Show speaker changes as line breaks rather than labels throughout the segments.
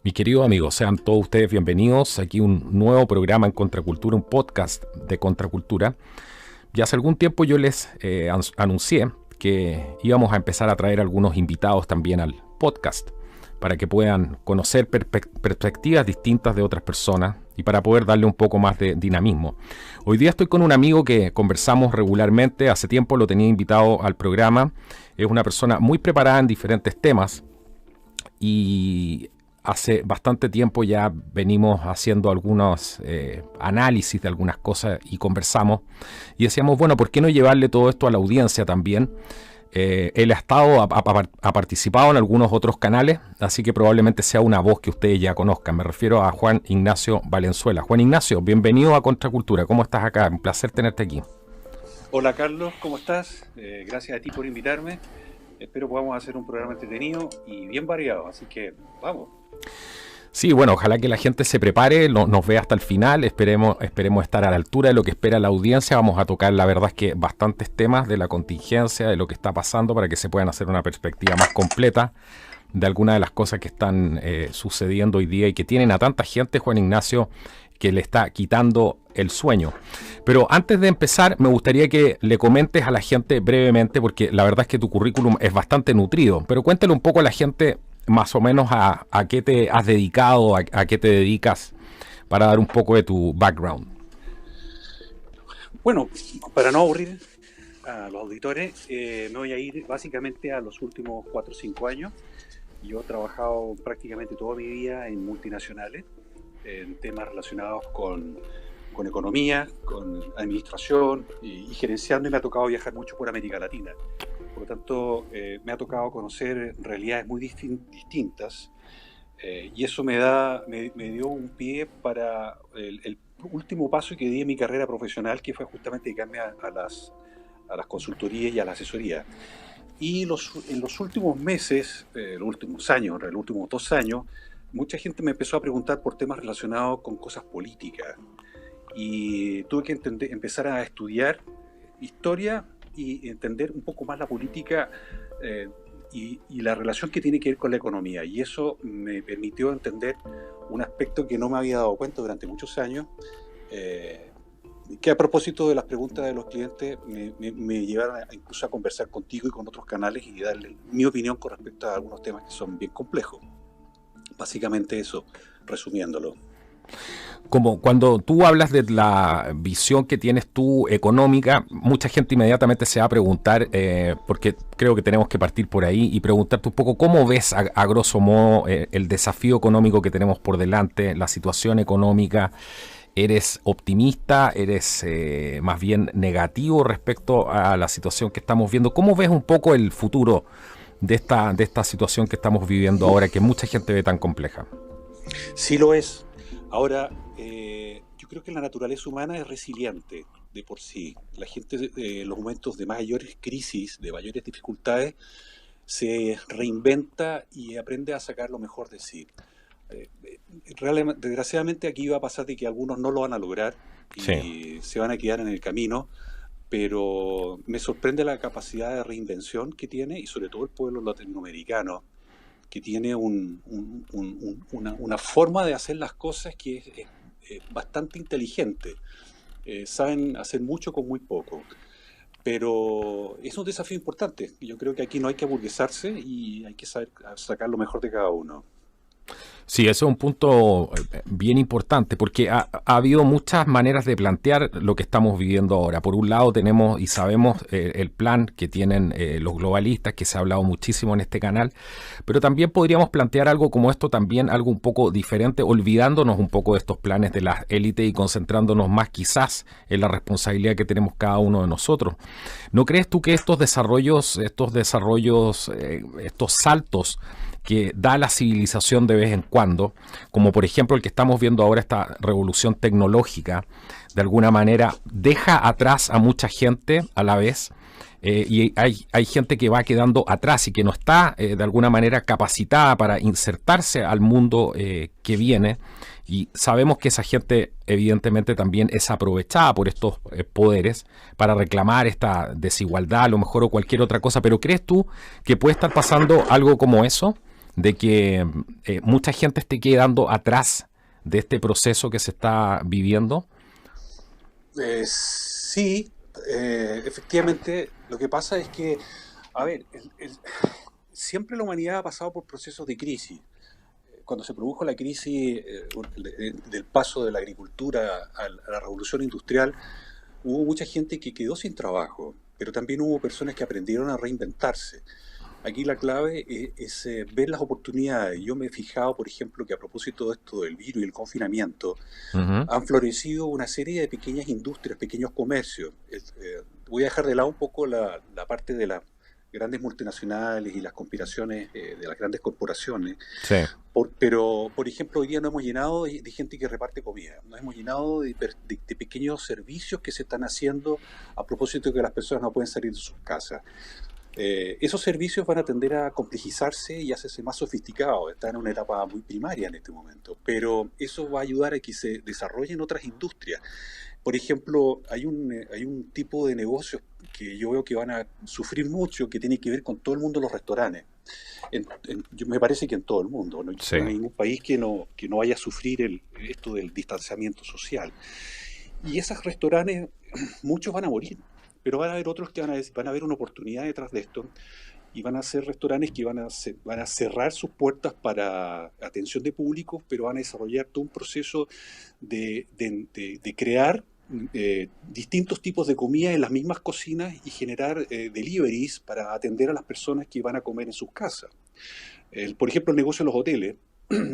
Mis queridos amigos, sean todos ustedes bienvenidos. Aquí un nuevo programa en Contracultura, un podcast de Contracultura. Ya hace algún tiempo yo les anuncié que íbamos a empezar a traer algunos invitados también al podcast para que puedan conocer perspectivas distintas de otras personas y para poder darle un poco más de dinamismo. Hoy día estoy con un amigo que conversamos regularmente, hace tiempo lo tenía invitado al programa. Es una persona muy preparada en diferentes temas y hace bastante tiempo ya venimos haciendo algunos análisis de algunas cosas y conversamos y decíamos, bueno, ¿por qué no llevarle todo esto a la audiencia también? Él ha participado en algunos otros canales, así que probablemente sea una voz que ustedes ya conozcan. Me refiero a Juan Ignacio Valenzuela. Juan Ignacio, bienvenido a Contracultura. ¿Cómo estás acá? Un placer tenerte aquí.
Hola Carlos, ¿cómo estás? Gracias a ti por invitarme. Espero podamos hacer un programa entretenido y bien variado, así que vamos.
Sí, bueno, ojalá que la gente se prepare, nos vea hasta el final, esperemos estar a la altura de lo que espera la audiencia. Vamos a tocar, la verdad es que bastantes temas de la contingencia, de lo que está pasando, para que se puedan hacer una perspectiva más completa de algunas de las cosas que están sucediendo hoy día y que tienen a tanta gente, Juan Ignacio, que le está quitando el sueño. Pero antes de empezar, me gustaría que le comentes a la gente brevemente, porque la verdad es que tu currículum es bastante nutrido, pero cuéntale un poco a la gente más o menos a qué te has dedicado, a qué te dedicas, para dar un poco de tu background.
Bueno, para no aburrir a los auditores, me voy a ir básicamente a los últimos 4 o 5 años. Yo he trabajado prácticamente toda mi vida en multinacionales, en temas relacionados con economía, con administración y gerenciando, y me ha tocado viajar mucho por América Latina. Por lo tanto, me ha tocado conocer realidades muy distintas y eso me dio un pie para el último paso que di en mi carrera profesional, que fue justamente dedicarme a las consultorías y a la asesoría. Y en los últimos meses, los últimos años, los últimos 2 años, mucha gente me empezó a preguntar por temas relacionados con cosas políticas. Y tuve que empezar a estudiar historia y entender un poco más la política y la relación que tiene que ver con la economía. Y eso me permitió entender un aspecto que no me había dado cuenta durante muchos años, que a propósito de las preguntas de los clientes me llevaron incluso a conversar contigo y con otros canales y darle mi opinión con respecto a algunos temas que son bien complejos. Básicamente eso, resumiéndolo.
Como cuando tú hablas de la visión que tienes tú económica, mucha gente inmediatamente se va a preguntar, porque creo que tenemos que partir por ahí y preguntarte un poco cómo ves a grosso modo el desafío económico que tenemos por delante, la situación económica. ¿Eres optimista? ¿Eres más bien negativo respecto a la situación que estamos viendo? ¿Cómo ves un poco el futuro de esta situación que estamos viviendo ahora, que mucha gente ve tan compleja?
Sí lo es. Ahora, yo creo que la naturaleza humana es resiliente de por sí. La gente en los momentos de mayores crisis, de mayores dificultades, se reinventa y aprende a sacar lo mejor de sí. Desgraciadamente aquí va a pasar de que algunos no lo van a lograr y sí, se van a quedar en el camino, pero me sorprende la capacidad de reinvención que tiene, y sobre todo el pueblo latinoamericano, que tiene una forma de hacer las cosas que es bastante inteligente. Saben hacer mucho con muy poco. Pero es un desafío importante. Yo creo que aquí no hay que aburguesarse y hay que saber sacar lo mejor de cada uno.
Sí, ese es un punto bien importante, porque ha habido muchas maneras de plantear lo que estamos viviendo ahora. Por un lado tenemos y sabemos el plan que tienen los globalistas, que se ha hablado muchísimo en este canal, pero también podríamos plantear algo como esto, también algo un poco diferente, olvidándonos un poco de estos planes de las élites y concentrándonos más quizás en la responsabilidad que tenemos cada uno de nosotros. ¿No crees tú que estos saltos que da la civilización de vez en cuando, como por ejemplo el que estamos viendo ahora, esta revolución tecnológica, de alguna manera deja atrás a mucha gente a la vez, y hay gente que va quedando atrás y que no está de alguna manera capacitada para insertarse al mundo que viene, y sabemos que esa gente evidentemente también es aprovechada por estos poderes para reclamar esta desigualdad a lo mejor o cualquier otra cosa? ¿Pero crees tú que puede estar pasando algo como eso? de que mucha gente esté quedando atrás de este proceso que se está viviendo?
Sí, efectivamente, lo que pasa es que, a ver, siempre la humanidad ha pasado por procesos de crisis. Cuando se produjo la crisis del paso de la agricultura a la revolución industrial, hubo mucha gente que quedó sin trabajo, pero también hubo personas que aprendieron a reinventarse. Aquí la clave es ver las oportunidades. Yo me he fijado, por ejemplo, que a propósito de esto del virus y el confinamiento,
Ujú.
han florecido una serie de pequeñas industrias, pequeños comercios. Voy a dejar de lado un poco la parte de las grandes multinacionales y las conspiraciones de las grandes corporaciones,
Sí,
pero, por ejemplo, hoy día nos hemos llenado de gente que reparte comida, nos hemos llenado de pequeños servicios que se están haciendo a propósito de que las personas no pueden salir de sus casas. Esos servicios van a tender a complejizarse y hacerse más sofisticados. Están en una etapa muy primaria en este momento, pero eso va a ayudar a que se desarrollen otras industrias. Por ejemplo, hay un tipo de negocios que yo veo que van a sufrir mucho, que tiene que ver con todo el mundo de los restaurantes. Me parece que en todo el mundo, ¿no?
sí,
No hay ningún país que no vaya a sufrir esto del distanciamiento social. Y esos restaurantes, muchos van a morir, pero van a haber otros que van a ver una oportunidad detrás de esto y van a ser restaurantes que van a cerrar sus puertas para atención de público, pero van a desarrollar todo un proceso de crear distintos tipos de comida en las mismas cocinas y generar deliveries para atender a las personas que van a comer en sus casas. Por ejemplo, el negocio de los hoteles.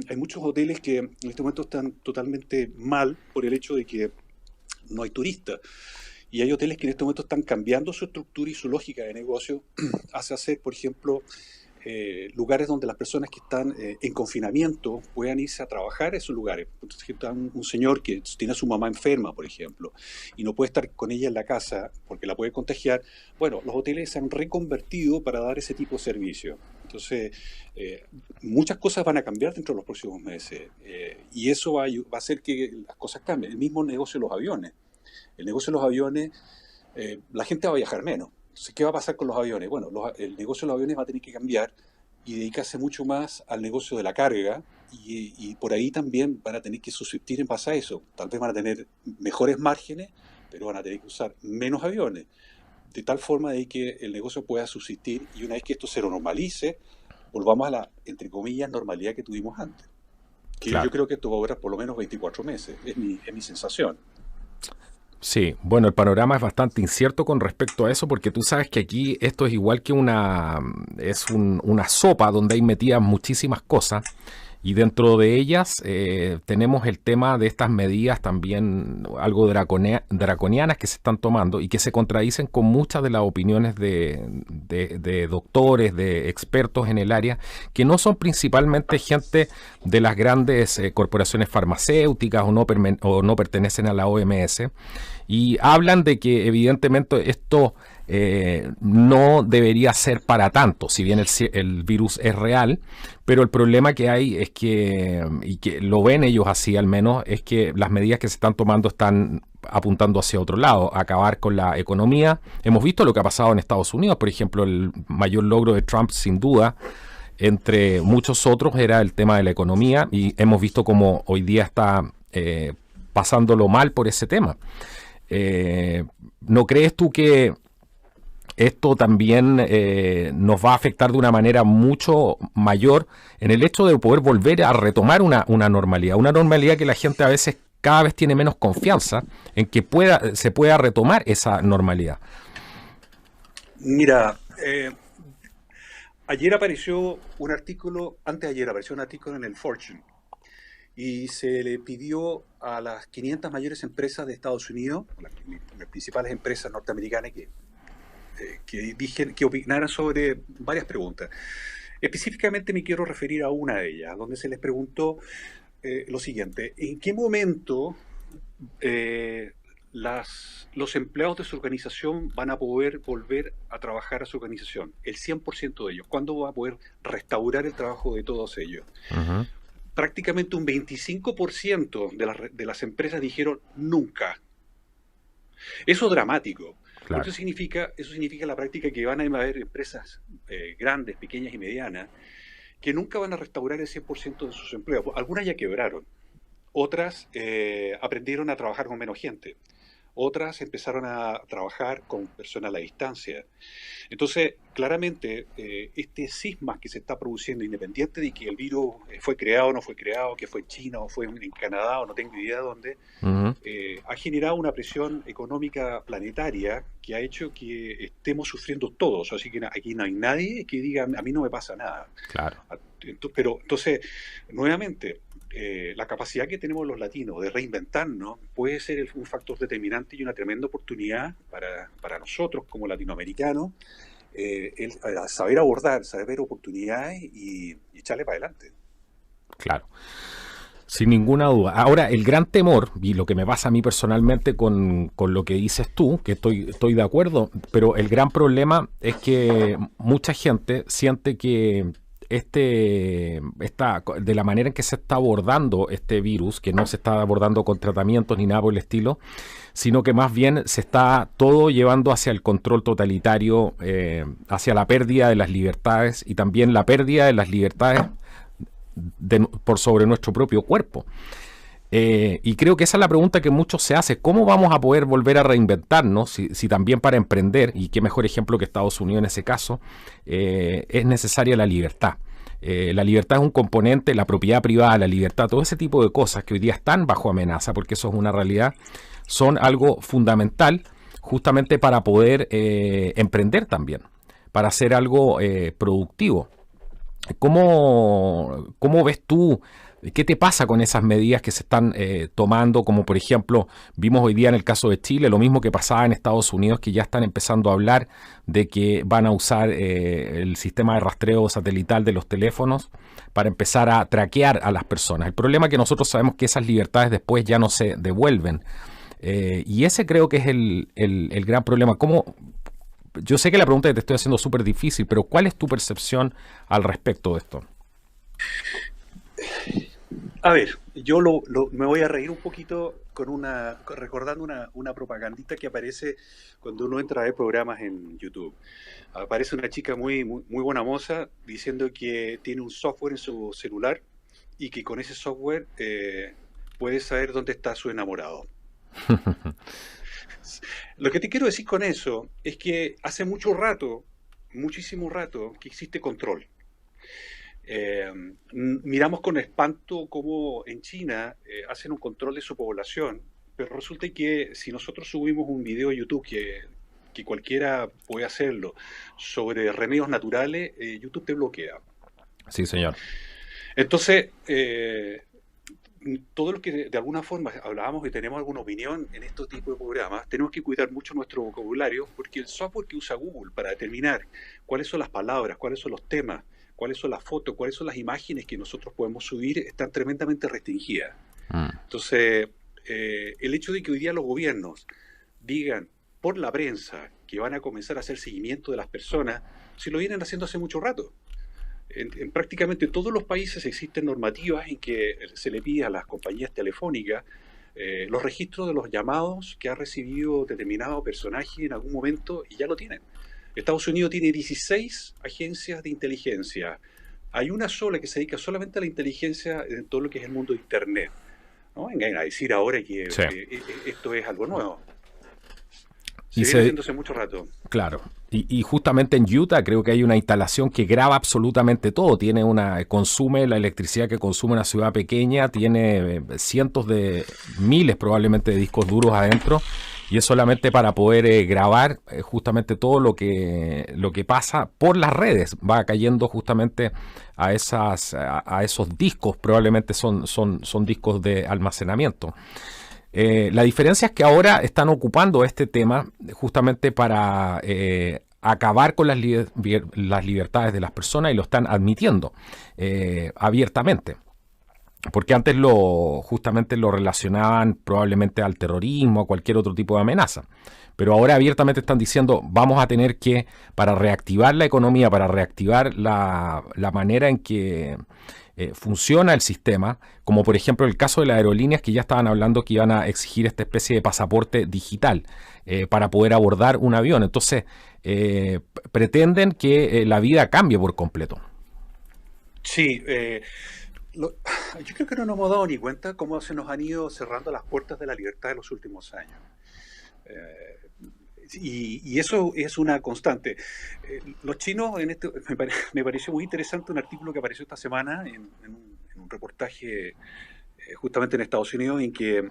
Hay muchos hoteles que en este momento están totalmente mal por el hecho de que no hay turistas. Y hay hoteles que en este momento están cambiando su estructura y su lógica de negocio hacia hacer, por ejemplo, lugares donde las personas que están en confinamiento puedan irse a trabajar a esos lugares. Entonces, está un señor que tiene a su mamá enferma, por ejemplo, y no puede estar con ella en la casa porque la puede contagiar. Bueno, los hoteles se han reconvertido para dar ese tipo de servicio. Entonces, muchas cosas van a cambiar dentro de los próximos meses y eso va a hacer que las cosas cambien. El mismo negocio de los aviones. El negocio de los aviones, la gente va a viajar menos. Entonces, ¿qué va a pasar con los aviones? Bueno, el negocio de los aviones va a tener que cambiar y dedicarse mucho más al negocio de la carga y por ahí también van a tener que subsistir en base a eso. Tal vez van a tener mejores márgenes, pero van a tener que usar menos aviones, de tal forma de que el negocio pueda subsistir y una vez que esto se normalice, volvamos a la, entre comillas, normalidad que tuvimos antes. Que yo
claro.
creo que esto va a durar por lo menos 24 meses, es mi sensación.
Sí, bueno, el panorama es bastante incierto con respecto a eso porque tú sabes que aquí esto es igual que una sopa donde hay metidas muchísimas cosas y dentro de ellas tenemos el tema de estas medidas también algo draconianas que se están tomando y que se contradicen con muchas de las opiniones de doctores, de expertos en el área, que no son principalmente gente de las grandes corporaciones farmacéuticas o no pertenecen a la OMS y hablan de que evidentemente esto no debería ser para tanto, si bien el virus es real, pero el problema que hay es que, y que lo ven ellos así al menos, es que las medidas que se están tomando están apuntando hacia otro lado, acabar con la economía. Hemos visto lo que ha pasado en Estados Unidos, por ejemplo, el mayor logro de Trump sin duda, entre muchos otros, era el tema de la economía y hemos visto cómo hoy día está pasándolo mal por ese tema. ¿No crees tú que esto también nos va a afectar de una manera mucho mayor en el hecho de poder volver a retomar una normalidad que la gente a veces cada vez tiene menos confianza en que se pueda retomar esa normalidad?
Mira, ayer apareció un artículo, antes de ayer apareció un artículo en el Fortune y se le pidió a las 500 mayores empresas de Estados Unidos, las principales empresas norteamericanas que opinaran sobre varias preguntas. Específicamente me quiero referir a una de ellas, donde se les preguntó lo siguiente: ¿en qué momento los empleados de su organización van a poder volver a trabajar a su organización? El 100% de ellos. ¿Cuándo va a poder restaurar el trabajo de todos ellos?
Ujú.
Prácticamente un 25% de las empresas dijeron nunca. Eso es dramático. Porque
Claro.
eso significa en la práctica que van a haber empresas grandes, pequeñas y medianas que nunca van a restaurar el 100% de sus empleos. Algunas ya quebraron, otras aprendieron a trabajar con menos gente, otras empezaron a trabajar con personal a distancia. Entonces, claramente, este cisma que se está produciendo, independiente de que el virus fue creado o no fue creado, que fue en China o fue en Canadá o no tengo idea dónde, ha generado una presión económica planetaria que ha hecho que estemos sufriendo todos. Así que aquí no hay nadie que diga, a mí no me pasa nada.
Claro.
Pero entonces, nuevamente, la capacidad que tenemos los latinos de reinventarnos puede ser un factor determinante y una tremenda oportunidad para nosotros como latinoamericanos, saber abordar, saber ver oportunidades y echarle para adelante.
Claro, sin ninguna duda. Ahora, el gran temor, y lo que me pasa a mí personalmente con lo que dices tú, que estoy de acuerdo, pero el gran problema es que mucha gente siente que de la manera en que se está abordando este virus, que no se está abordando con tratamientos ni nada por el estilo, sino que más bien se está todo llevando hacia el control totalitario, hacia la pérdida de las libertades y también la pérdida de las libertades por sobre nuestro propio cuerpo. Y creo que esa es la pregunta que muchos se hacen. ¿Cómo vamos a poder volver a reinventarnos si también para emprender, y qué mejor ejemplo que Estados Unidos en ese caso, es necesaria la libertad? La libertad es un componente, la propiedad privada, la libertad, todo ese tipo de cosas que hoy día están bajo amenaza, porque eso es una realidad, son algo fundamental justamente para poder emprender también, para hacer algo productivo. ¿Cómo ves tú? ¿Qué te pasa con esas medidas que se están tomando? Como por ejemplo, vimos hoy día en el caso de Chile, lo mismo que pasaba en Estados Unidos, que ya están empezando a hablar de que van a usar el sistema de rastreo satelital de los teléfonos para empezar a traquear a las personas. El problema es que nosotros sabemos que esas libertades después ya no se devuelven. Y ese creo que es el gran problema. Yo sé que la pregunta que te estoy haciendo es súper difícil, pero ¿cuál es tu percepción al respecto de esto?
A ver, yo me voy a reír un poquito recordando una propagandita que aparece cuando uno entra a ver programas en YouTube. Aparece una chica muy buena moza diciendo que tiene un software en su celular y que con ese software puede saber dónde está su enamorado. Lo que te quiero decir con eso es que hace muchísimo rato, que existe control. Miramos con espanto cómo en China hacen un control de su población, pero resulta que si nosotros subimos un video a YouTube que cualquiera puede hacerlo sobre remedios naturales, YouTube te bloquea.
Sí, señor.
Entonces, todo lo que de alguna forma hablábamos y tenemos alguna opinión en este tipo de programas, tenemos que cuidar mucho nuestro vocabulario, porque el software que usa Google para determinar cuáles son las palabras, cuáles son los temas, cuáles son las fotos, cuáles son las imágenes que nosotros podemos subir, están tremendamente restringidas. Entonces, el hecho de que hoy día los gobiernos digan por la prensa que van a comenzar a hacer seguimiento de las personas, si lo vienen haciendo hace mucho rato. En prácticamente todos los países existen normativas en que se le pide a las compañías telefónicas los registros de los llamados que ha recibido determinado personaje en algún momento, y ya lo tienen. Estados Unidos tiene 16 agencias de inteligencia. Hay una sola que se dedica solamente a la inteligencia en todo lo que es el mundo de Internet. No vengan a decir ahora que esto es algo nuevo. Se viene haciéndose mucho rato.
Claro. Y justamente en Utah creo que hay una instalación que graba absolutamente todo. Consume la electricidad que consume una ciudad pequeña, tiene cientos de miles probablemente de discos duros adentro, y es solamente para poder grabar justamente todo lo que pasa por las redes. Va cayendo justamente a esos discos, probablemente son discos de almacenamiento. La diferencia es que ahora están ocupando este tema justamente para acabar con las libertades de las personas, y lo están admitiendo abiertamente. Porque antes justamente lo relacionaban probablemente al terrorismo, a cualquier otro tipo de amenaza. Pero ahora abiertamente están diciendo, vamos a tener que, para reactivar la economía, para reactivar la manera en que funciona el sistema, como por ejemplo el caso de las aerolíneas, que ya estaban hablando que iban a exigir esta especie de pasaporte digital para poder abordar un avión. Entonces, pretenden que la vida cambie por completo.
Sí, yo creo que no nos hemos dado ni cuenta cómo se nos han ido cerrando las puertas de la libertad en los últimos años. Eh, y eso es una constante. Los chinos, me pareció muy interesante un artículo que apareció esta semana en un reportaje justamente en Estados Unidos, en que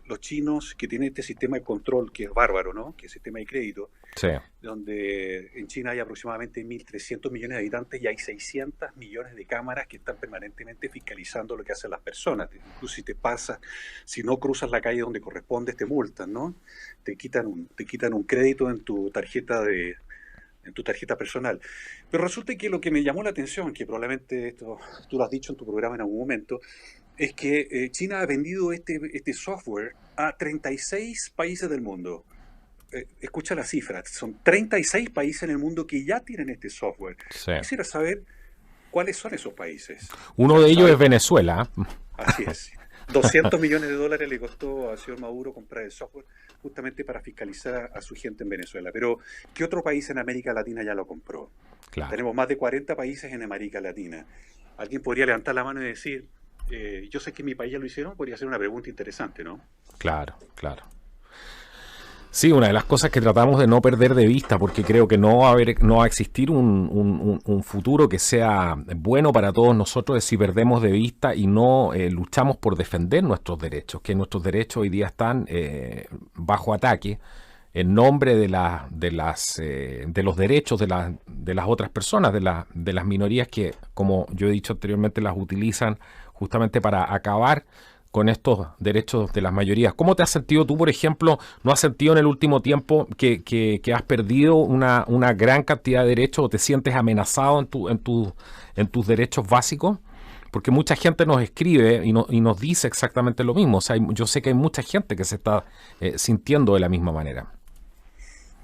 los chinos que tienen este sistema de control que es bárbaro, ¿no? Que es el sistema de crédito,
Sí,
donde en China hay aproximadamente 1.300 millones de habitantes y hay 600 millones de cámaras que están permanentemente fiscalizando lo que hacen las personas. Incluso si te pasas, si no cruzas la calle donde corresponde, te multan, ¿no? Te quitan un crédito en tu tarjeta personal. Pero resulta que lo que me llamó la atención, que probablemente esto tú lo has dicho en tu programa en algún momento, es que China ha vendido este software a 36 países del mundo. Escucha la cifra, son 36 países en el mundo que ya tienen este software.
sí.
Yo quisiera saber cuáles son esos países. O
Uno
sea,
de ellos
¿sabes?
es Venezuela.
Así es. 200 millones de dólares le costó al señor Maduro comprar el software justamente para fiscalizar a su gente en Venezuela. Pero, ¿qué otro país en América Latina ya lo compró?
Claro,
Tenemos más de 40 países en América Latina. Alguien podría levantar la mano y decir, yo sé que en mi país ya lo hicieron, podría ser una pregunta interesante, ¿no?
claro, claro. Sí, una de las cosas que tratamos de no perder de vista, porque creo que no va a existir un futuro que sea bueno para todos nosotros, es si perdemos de vista y no luchamos por defender nuestros derechos, que nuestros derechos hoy día están bajo ataque en nombre de los derechos de las otras personas, de las minorías que, como yo he dicho anteriormente, las utilizan justamente para acabar con estos derechos de las mayorías. ¿Cómo te has sentido tú, por ejemplo? ¿No has sentido en el último tiempo que has perdido una gran cantidad de derechos o te sientes amenazado en tus derechos básicos? Porque mucha gente nos escribe y nos dice exactamente lo mismo. O sea, yo sé que hay mucha gente que se está sintiendo de la misma manera.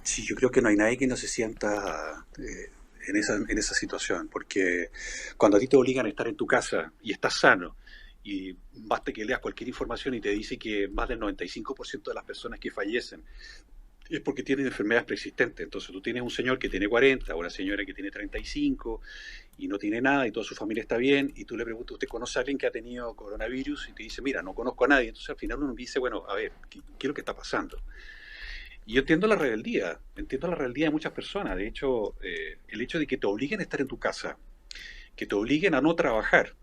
Sí, yo creo que no hay nadie que no se sienta en esa situación, porque cuando a ti te obligan a estar en tu casa y estás sano, y basta que leas cualquier información y te dice que más del 95% de las personas que fallecen es porque tienen enfermedades preexistentes. Entonces tú tienes un señor que tiene 40, o una señora que tiene 35 y no tiene nada y toda su familia está bien, y tú le preguntas, ¿usted conoce a alguien que ha tenido coronavirus? Y te dice, mira, no conozco a nadie. Entonces al final uno dice, bueno, a ver, ¿qué es lo que está pasando? Y yo entiendo la rebeldía de muchas personas. De hecho, el hecho de que te obliguen a estar en tu casa, que te obliguen a no trabajar,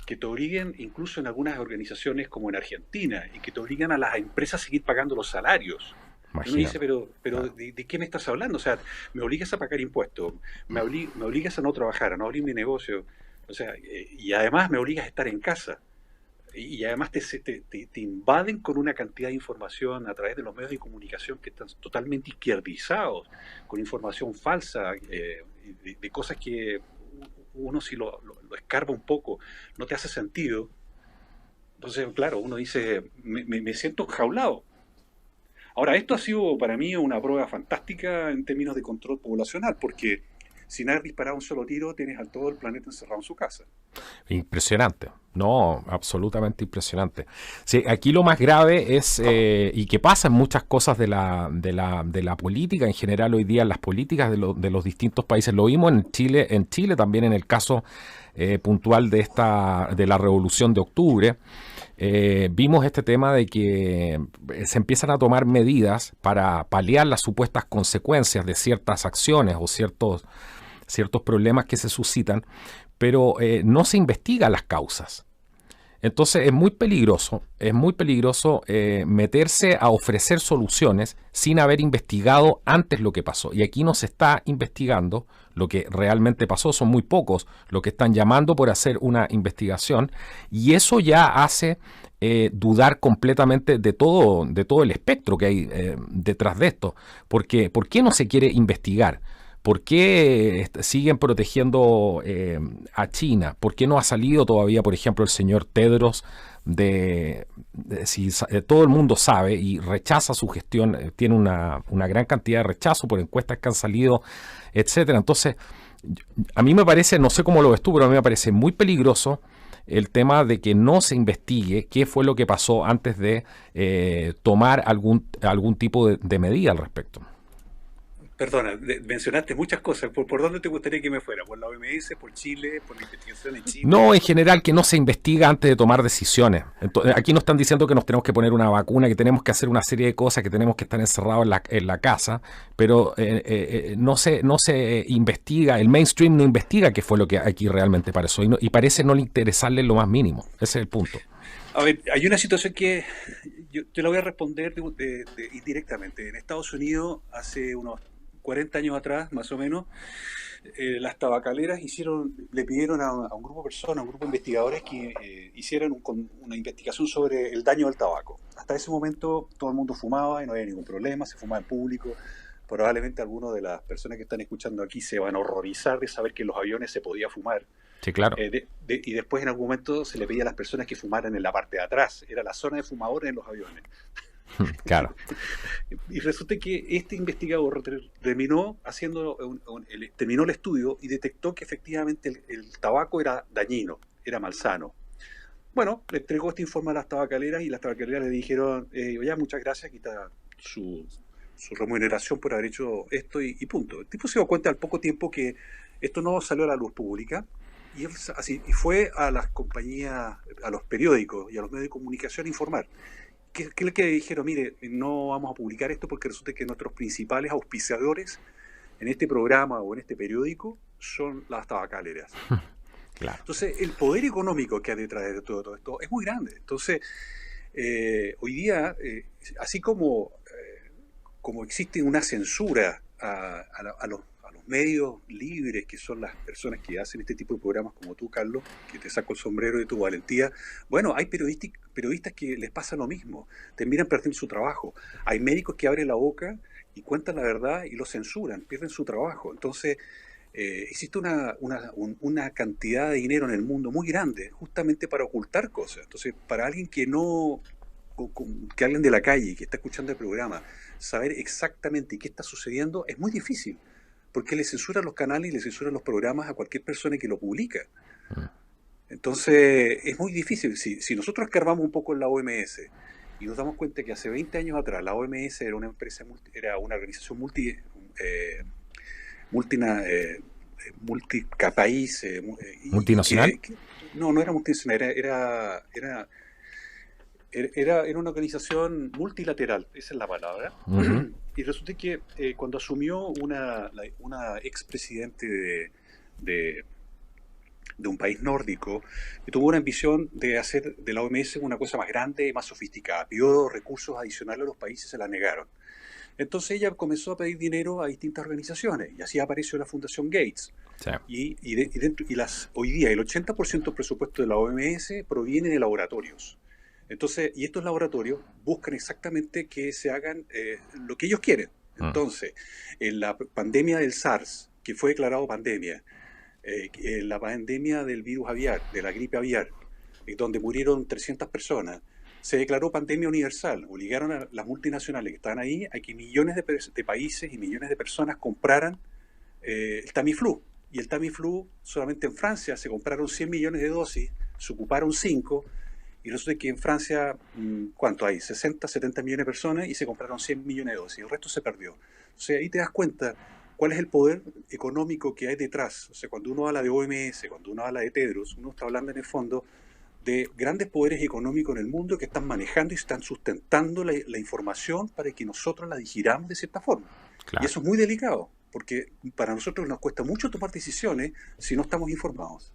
que te obliguen incluso en algunas organizaciones como en Argentina, y que te obligan a las empresas a seguir pagando los salarios. Y uno dice,
Imagínate.
pero
Claro.
¿de qué me estás hablando? O sea, me obligas a pagar impuestos, me obligas a no trabajar, a no abrir mi negocio, o sea, y además me obligas a estar en casa. Y además te invaden con una cantidad de información a través de los medios de comunicación que están totalmente izquierdizados, con información falsa, de cosas que uno si lo escarba un poco no te hace sentido. Entonces, claro, uno dice, me siento enjaulado. Ahora, esto ha sido para mí una prueba fantástica en términos de control poblacional, porque sin haber disparado un solo tiro, tienes a todo el planeta encerrado en su casa.
Impresionante, no, absolutamente impresionante. Sí, aquí lo más grave es, y que pasa en muchas cosas de la política en general hoy día, en las políticas de los distintos países, lo vimos en Chile también en el caso puntual de la Revolución de Octubre. Vimos este tema de que se empiezan a tomar medidas para paliar las supuestas consecuencias de ciertas acciones o ciertos problemas que se suscitan, pero no se investigan las causas. Entonces es muy peligroso meterse a ofrecer soluciones sin haber investigado antes lo que pasó. Y aquí no se está investigando lo que realmente pasó, son muy pocos los que están llamando por hacer una investigación y eso ya hace dudar completamente de todo el espectro que hay detrás de esto. Porque, ¿por qué no se quiere investigar? ¿Por qué siguen protegiendo a China? ¿Por qué no ha salido todavía, por ejemplo, el señor Tedros si todo el mundo sabe y rechaza su gestión, tiene una gran cantidad de rechazo por encuestas que han salido, etcétera? Entonces, a mí me parece, no sé cómo lo ves tú, pero a mí me parece muy peligroso el tema de que no se investigue qué fue lo que pasó antes de tomar algún tipo de medida al respecto.
Perdona, mencionaste muchas cosas. ¿Por dónde te gustaría que me fuera? ¿Por la OMS, por Chile, por la investigación en Chile?
No, en general, que no se investiga antes de tomar decisiones. Entonces, aquí nos están diciendo que nos tenemos que poner una vacuna, que tenemos que hacer una serie de cosas, que tenemos que estar encerrados en la casa, pero no se investiga, el mainstream no investiga qué fue lo que aquí realmente pasó y parece no le interesarle en lo más mínimo. Ese es el punto.
A ver, hay una situación que yo la voy a responder indirectamente. En Estados Unidos, hace unos 40 años atrás, más o menos, las tabacaleras le pidieron a un grupo de personas, a un grupo de investigadores que hicieran una investigación sobre el daño del tabaco. Hasta ese momento todo el mundo fumaba y no había ningún problema, se fumaba en público. Probablemente algunas de las personas que están escuchando aquí se van a horrorizar de saber que en los aviones se podía fumar.
Sí, claro.
Y después en algún momento se le pedía a las personas que fumaran en la parte de atrás, era la zona de fumadores en los aviones.
Claro.
Y resulta que este investigador terminó terminó el estudio y detectó que efectivamente el tabaco era dañino, era malsano. Bueno, le entregó este informe a las tabacaleras y las tabacaleras le dijeron, ya, muchas gracias, aquí está su remuneración por haber hecho esto y punto. El tipo se dio cuenta al poco tiempo que esto no salió a la luz pública y fue a las compañías, a los periódicos y a los medios de comunicación a informar. ¿Qué es lo que dijeron? Mire, no vamos a publicar esto porque resulta que nuestros principales auspiciadores en este programa o en este periódico son las tabacaleras.
Claro.
Entonces, el poder económico que hay detrás de todo esto es muy grande. Entonces, hoy día, así como existe una censura a los medios libres, que son las personas que hacen este tipo de programas como tú, Carlos, que te saco el sombrero de tu valentía, bueno, hay periodistas que les pasa lo mismo, terminan perdiendo su trabajo. Hay médicos que abren la boca y cuentan la verdad y lo censuran, pierden su trabajo. Entonces, existe una cantidad de dinero en el mundo muy grande justamente para ocultar cosas. Entonces, para alguien que alguien de la calle que está escuchando el programa, saber exactamente qué está sucediendo es muy difícil, porque le censuran los canales y le censuran los programas a cualquier persona que lo publica. Entonces, es muy difícil. Si nosotros escarbamos un poco en la OMS y nos damos cuenta que hace 20 años atrás la OMS era una empresa, era una organización multipaís,
¿Multinacional?
No era multinacional, era una organización multilateral, esa es la palabra.
Uh-huh.
Y resulta que cuando asumió una expresidente de un país nórdico, que tuvo una ambición de hacer de la OMS una cosa más grande, más sofisticada, pidió recursos adicionales a los países, se la negaron. Entonces ella comenzó a pedir dinero a distintas organizaciones y así apareció la Fundación Gates.
Sí.
Hoy día el 80% del presupuesto de la OMS proviene de laboratorios. Entonces, y estos laboratorios buscan exactamente que se hagan lo que ellos quieren. Entonces, en la pandemia del SARS, que fue declarado pandemia, en la pandemia del virus aviar, de la gripe aviar, donde murieron 300 personas, se declaró pandemia universal. Obligaron a las multinacionales que estaban ahí a que millones de países y millones de personas compraran el Tamiflu. Y el Tamiflu, solamente en Francia se compraron 100 millones de dosis, se ocuparon 5, y resulta que en Francia, ¿cuánto hay? 60, 70 millones de personas y se compraron 100 millones de dosis. El resto se perdió. O sea, ahí te das cuenta cuál es el poder económico que hay detrás. O sea, cuando uno habla de OMS, cuando uno habla de Tedros, uno está hablando en el fondo de grandes poderes económicos en el mundo que están manejando y están sustentando la información para que nosotros la digiramos de cierta forma. Claro. Y eso es muy delicado, porque para nosotros nos cuesta mucho tomar decisiones si no estamos informados.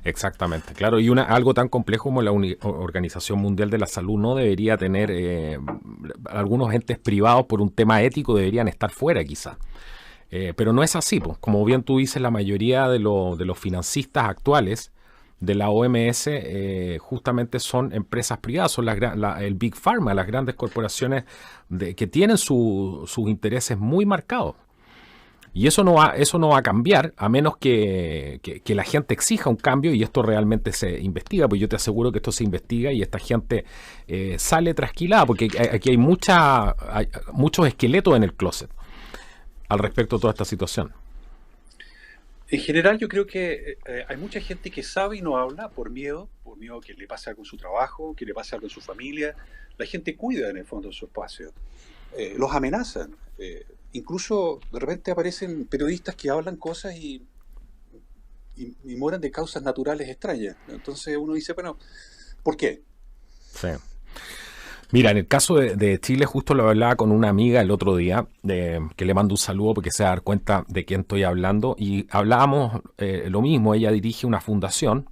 Exactamente, claro, y algo tan complejo como la Organización Mundial de la Salud no debería tener, algunos entes privados por un tema ético deberían estar fuera quizás, pero no es así, pues. Como bien tú dices, la mayoría de los financistas actuales de la OMS justamente son empresas privadas, son el Big Pharma, las grandes corporaciones que tienen sus intereses muy marcados. Y eso no va a cambiar a menos que la gente exija un cambio y esto realmente se investiga, pues yo te aseguro que esto se investiga y esta gente sale trasquilada, porque aquí hay muchos esqueletos en el closet al respecto de toda esta situación.
En general yo creo que hay mucha gente que sabe y no habla por miedo que le pase algo en su trabajo, que le pase algo en su familia. La gente cuida en el fondo de su espacio. Los amenazan. incluso de repente aparecen periodistas que hablan cosas y mueren de causas naturales extrañas. Entonces uno dice, bueno, ¿por qué?
Sí. Mira, en el caso de Chile, justo lo hablaba con una amiga el otro día, que le mando un saludo porque se va a dar cuenta de quién estoy hablando, y hablábamos lo mismo. Ella dirige una fundación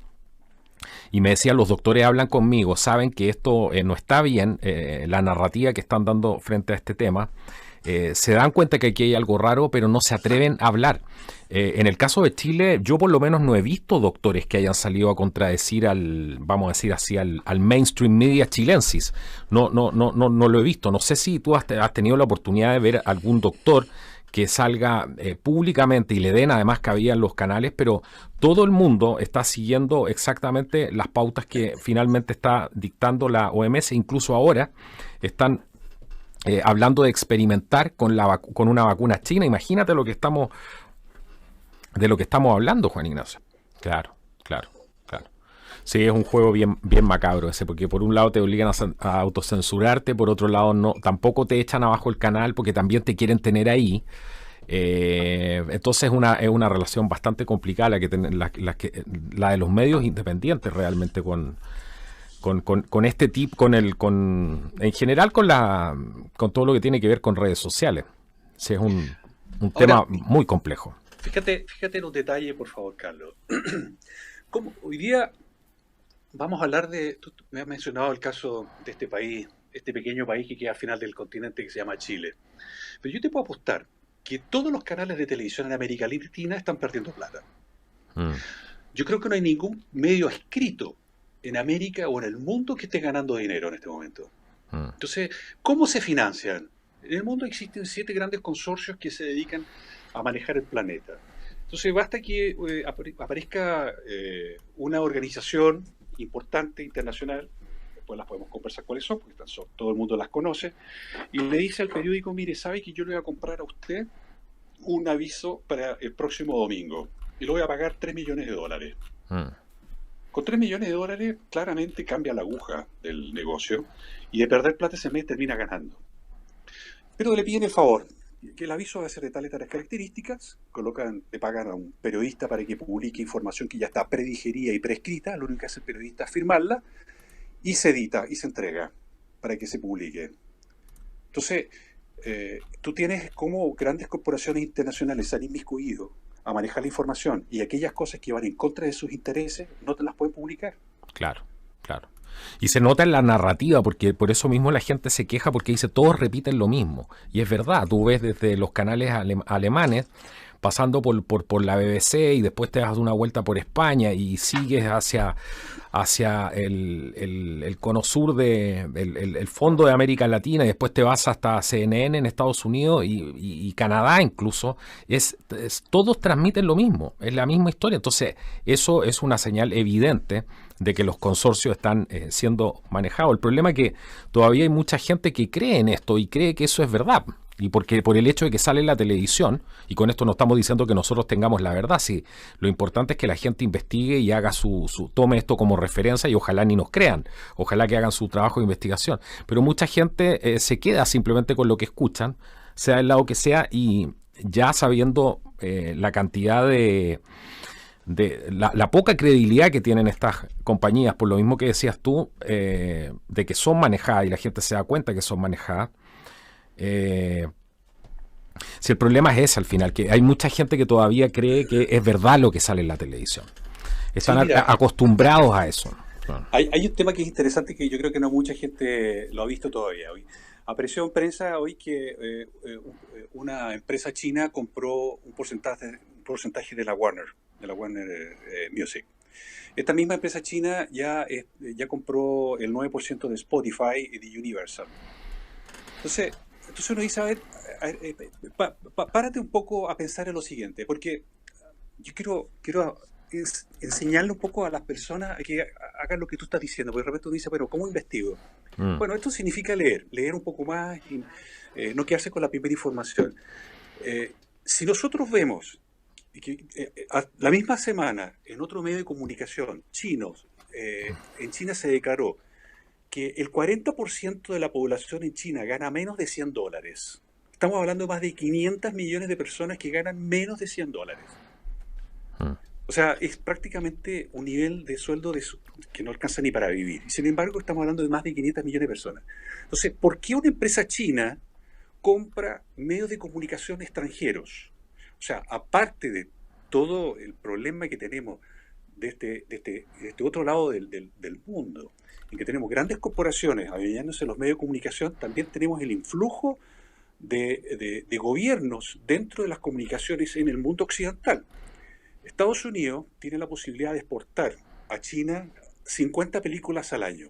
y me decía, los doctores hablan conmigo, saben que esto no está bien, la narrativa que están dando frente a este tema. Se dan cuenta que aquí hay algo raro, pero no se atreven a hablar. En el caso de Chile, yo por lo menos no he visto doctores que hayan salido a contradecir vamos a decir así, al mainstream media chilensis. No lo he visto. No sé si tú has tenido la oportunidad de ver algún doctor que salga públicamente y le den además cabida en los canales, pero todo el mundo está siguiendo exactamente las pautas que finalmente está dictando la OMS. Incluso ahora están hablando de experimentar con una vacuna china. Imagínate de lo que estamos hablando, Juan Ignacio. Claro, claro, claro. Sí, es un juego bien, bien macabro ese, porque por un lado te obligan a autocensurarte, por otro lado no, tampoco te echan abajo el canal porque también te quieren tener ahí. Entonces es una relación bastante complicada la de los medios independientes realmente con este tipo, en general con todo lo que tiene que ver con redes sociales. Sí, es un
Ahora,
tema muy complejo.
fíjate en un detalle, por favor, Carlos. Como hoy día vamos a hablar tú me has mencionado el caso de este país, este pequeño país que queda al final del continente que se llama Chile. Pero yo te puedo apostar que todos los canales de televisión en América Latina están perdiendo plata.
Mm,
Yo creo que no hay ningún medio escrito en América o en el mundo que esté ganando dinero en este momento.
mm.
Entonces, ¿cómo se financian? En el mundo existen 7 grandes consorcios que se dedican a manejar el planeta. Entonces, basta que aparezca una organización importante, internacional, después las podemos conversar cuáles son, porque todo el mundo las conoce, y le dice al periódico, mire, ¿sabe que yo le voy a comprar a usted un aviso para el próximo domingo? Y lo voy a pagar $3 millones.
Mm.
Con $3 millones, claramente cambia la aguja del negocio y de perder plata ese mes termina ganando. Pero le piden el favor, que el aviso va a ser de tales características, le pagan a un periodista para que publique información que ya está predigerida y prescrita, lo único que hace el periodista es firmarla, y se edita y se entrega para que se publique. Entonces, tú tienes como grandes corporaciones internacionales se han inmiscuido a manejar la información y aquellas cosas que van en contra de sus intereses no te las pueden publicar.
Claro, claro. Y se nota en la narrativa, porque por eso mismo la gente se queja, porque dice todos repiten lo mismo. Y es verdad, tú ves desde los canales alemanes, pasando por la BBC y después te das una vuelta por España y sigues hacia el cono sur el fondo de América Latina y después te vas hasta CNN en Estados Unidos y Canadá incluso, todos transmiten lo mismo, es la misma historia. Entonces eso es una señal evidente de que los consorcios están siendo manejados. El problema es que todavía hay mucha gente que cree en esto y cree que eso es verdad. Y porque por el hecho de que sale en la televisión, y con esto no estamos diciendo que nosotros tengamos la verdad, sí, lo importante es que la gente investigue y haga tome esto como referencia y ojalá ni nos crean, ojalá que hagan su trabajo de investigación. Pero mucha gente se queda simplemente con lo que escuchan, sea del lado que sea, y ya sabiendo la cantidad la poca credibilidad que tienen estas compañías, por lo mismo que decías tú, de que son manejadas y la gente se da cuenta que son manejadas. Si el problema es ese al final, que hay mucha gente que todavía cree que es verdad lo que sale en la televisión.
Sí,
Están
mira,
acostumbrados a eso.
hay un tema que es interesante que yo creo que no mucha gente lo ha visto todavía hoy. Apareció en prensa hoy que una empresa china compró un porcentaje de la Warner Music. Esta misma empresa china ya compró el 9% de Spotify y de Universal. Entonces uno dice, a ver, párate un poco a pensar en lo siguiente, porque yo quiero enseñarle un poco a las personas a que hagan lo que tú estás diciendo, porque de repente uno dice, bueno, ¿cómo investigo?
Mm,
Bueno, esto significa leer un poco más y no quedarse con la primera información. Si nosotros vemos que la misma semana en otro medio de comunicación, en China se declaró que el 40% de la población en China gana menos de $100. estamos hablando de más de 500 millones de personas que ganan menos de $100.
Mm.
O sea, es prácticamente un nivel de sueldo que no alcanza ni para vivir. Y sin embargo, estamos hablando de más de 500 millones de personas. Entonces, ¿por qué una empresa china compra medios de comunicación extranjeros? O sea, aparte de todo el problema que tenemos de este otro lado del mundo, en que tenemos grandes corporaciones adueñándose los medios de comunicación, también tenemos el influjo de gobiernos dentro de las comunicaciones en el mundo occidental. Estados Unidos tiene la posibilidad de exportar a China 50 películas al año.